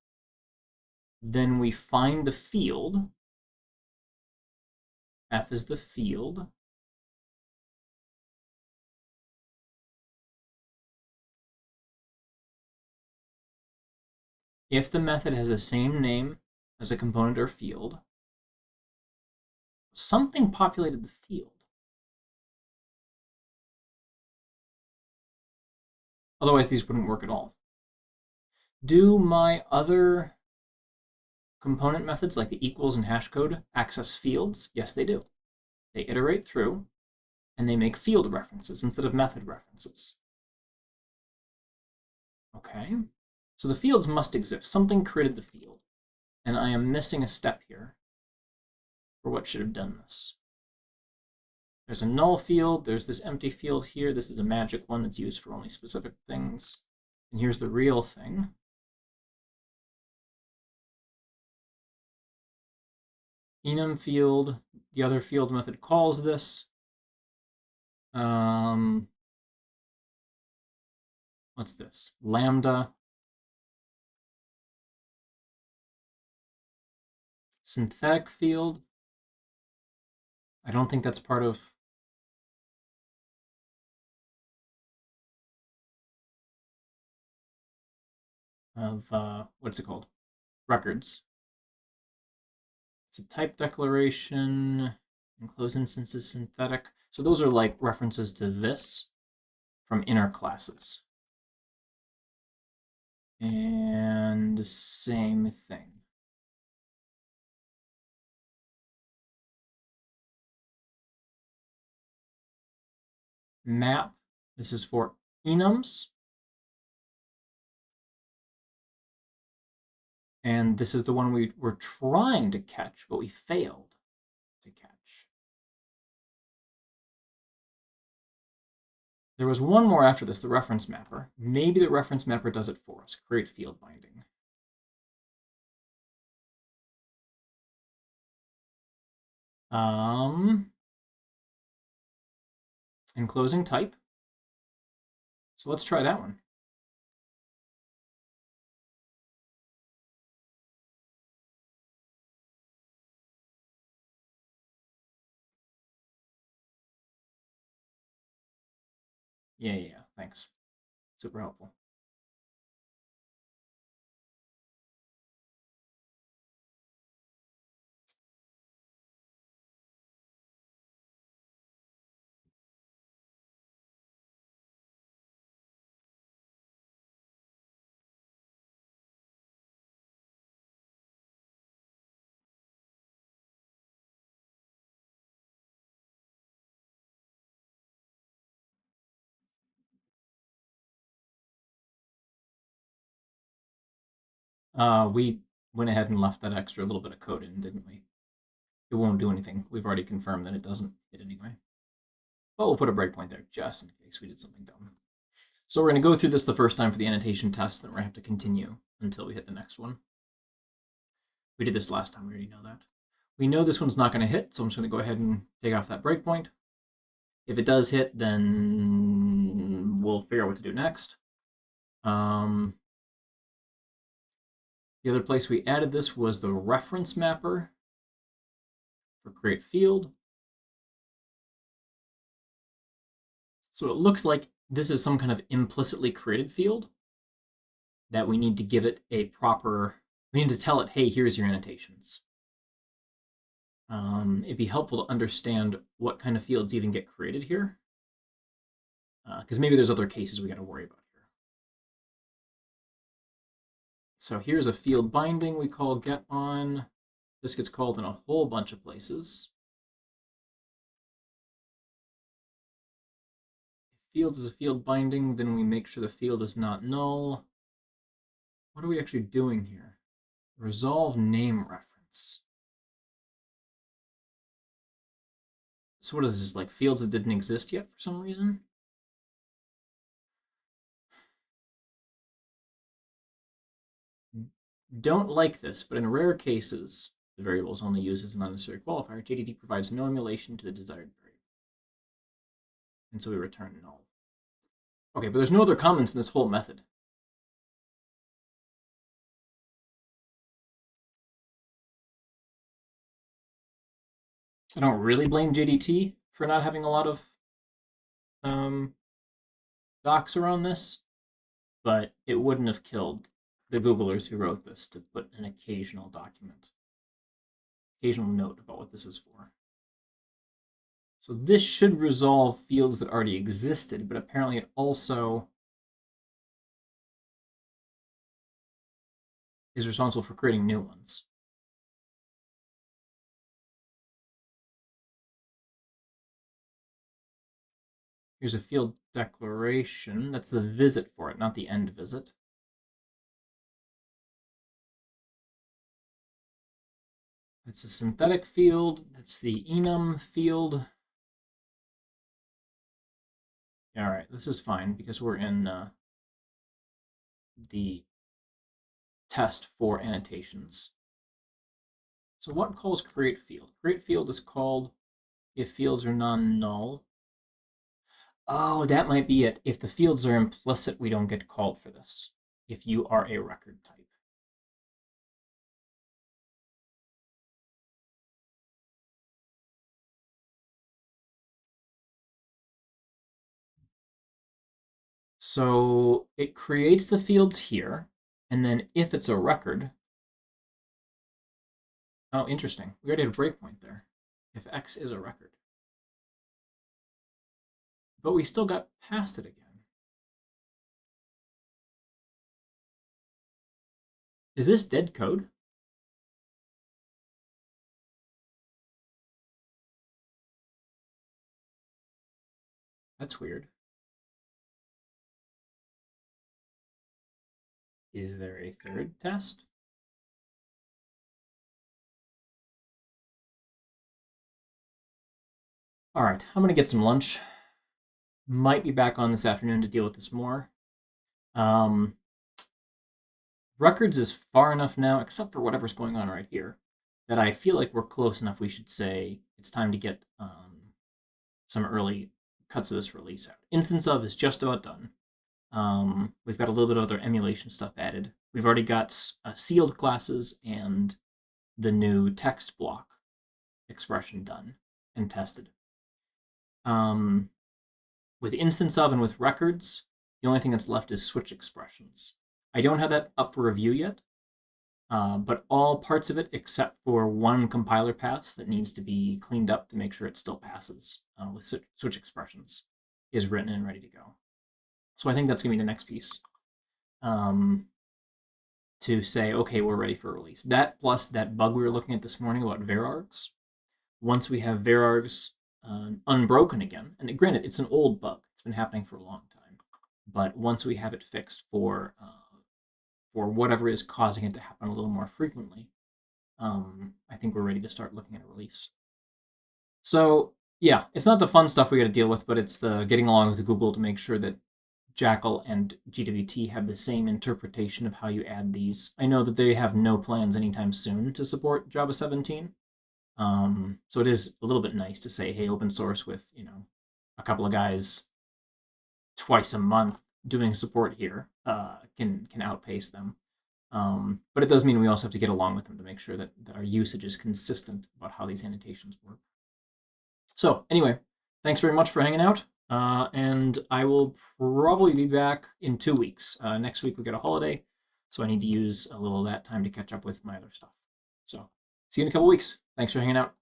then we find the field. F is the field. If the method has the same name as a component or field, something populated the field. Otherwise, these wouldn't work at all. Do my other component methods, like the equals and hash code, access fields? Yes, they do. They iterate through, and they make field references instead of method references. Okay, so the fields must exist. Something created the field, and I am missing a step here for what should have done this. There's a null field, there's this empty field here, this is a magic one that's used for only specific things, and here's the real thing. Enum field, the other field method calls this. What's this? Lambda. Synthetic field. I don't think that's part of what's it called? Records. It's a type declaration. Enclosed instances synthetic. So those are like references to this from inner classes. And same thing. Map. This is for enums. And this is the one we were trying to catch, but we failed to catch. There was one more after this, the reference mapper. Maybe the reference mapper does it for us. Create field binding. Enclosing type. So let's try that one. Yeah, thanks. Super helpful. We went ahead and left that extra little bit of code in, didn't we? It won't do anything. We've already confirmed that it doesn't hit anyway. But we'll put a breakpoint there just in case we did something dumb. So we're going to go through this the first time for the annotation test, then we're going to have to continue until we hit the next one. We did this last time, we already know that. We know this one's not going to hit, so I'm just going to go ahead and take off that breakpoint. If it does hit, then we'll figure out what to do next. The other place we added this was the reference mapper for create field. So it looks like this is some kind of implicitly created field that we need to give it a proper, we need to tell it, hey, here's your annotations. It'd be helpful to understand what kind of fields even get created here, because maybe there's other cases we got to worry about here. So here's a field binding we call get on. This gets called in a whole bunch of places. If field is a field binding, then we make sure the field is not null. What are we actually doing here? Resolve name reference. So what is this, like fields that didn't exist yet for some reason? Don't like this, but in rare cases, the variable is only used as an unnecessary qualifier. GWT provides no emulation to the desired variable. And so we return null. Okay, but there's no other comments in this whole method. I don't really blame GDT for not having a lot of docs around this, but it wouldn't have killed the Googlers who wrote this to put an occasional note about what this is for. So this should resolve fields that already existed, but apparently it also is responsible for creating new ones. Here's a field declaration. That's the visit for it, not the end visit. That's a synthetic field. That's the enum field. All right, this is fine because we're in the test for annotations. So what calls create field? Create field is called if fields are non-null. Oh, that might be it. If the fields are implicit, we don't get called for this. If you are a record type. So it creates the fields here, and then if it's a record, oh, interesting. We already had a breakpoint there. If X is a record. But we still got past it again. Is this dead code? That's weird. Is there a third test? All right, I'm going to get some lunch. Might be back on this afternoon to deal with this more. Records is far enough now, except for whatever's going on right here, that I feel like we're close enough. We should say it's time to get some early cuts of this release out. Instance of is just about done. We've got a little bit of other emulation stuff added. We've already got sealed classes and the new text block expression done and tested. With instance of and with records, the only thing that's left is switch expressions. I don't have that up for review yet, but all parts of it except for one compiler pass that needs to be cleaned up to make sure it still passes with switch expressions is written and ready to go. So I think that's going to be the next piece to say, okay, we're ready for release. That plus that bug we were looking at this morning about varargs. Once we have varargs unbroken again, and granted, it's an old bug. It's been happening for a long time. But once we have it fixed for whatever is causing it to happen a little more frequently, I think we're ready to start looking at a release. So yeah, it's not the fun stuff we got to deal with, but it's the getting along with Google to make sure that Jackal and GWT have the same interpretation of how you add these. I know that they have no plans anytime soon to support Java 17. So it is a little bit nice to say, hey, open source with, a couple of guys twice a month doing support here can outpace them. But it does mean we also have to get along with them to make sure that our usage is consistent about how these annotations work. So anyway, thanks very much for hanging out. And I will probably be back in 2 weeks. Next week we got a holiday, so I need to use a little of that time to catch up with my other stuff. So see you in a couple weeks. Thanks for hanging out.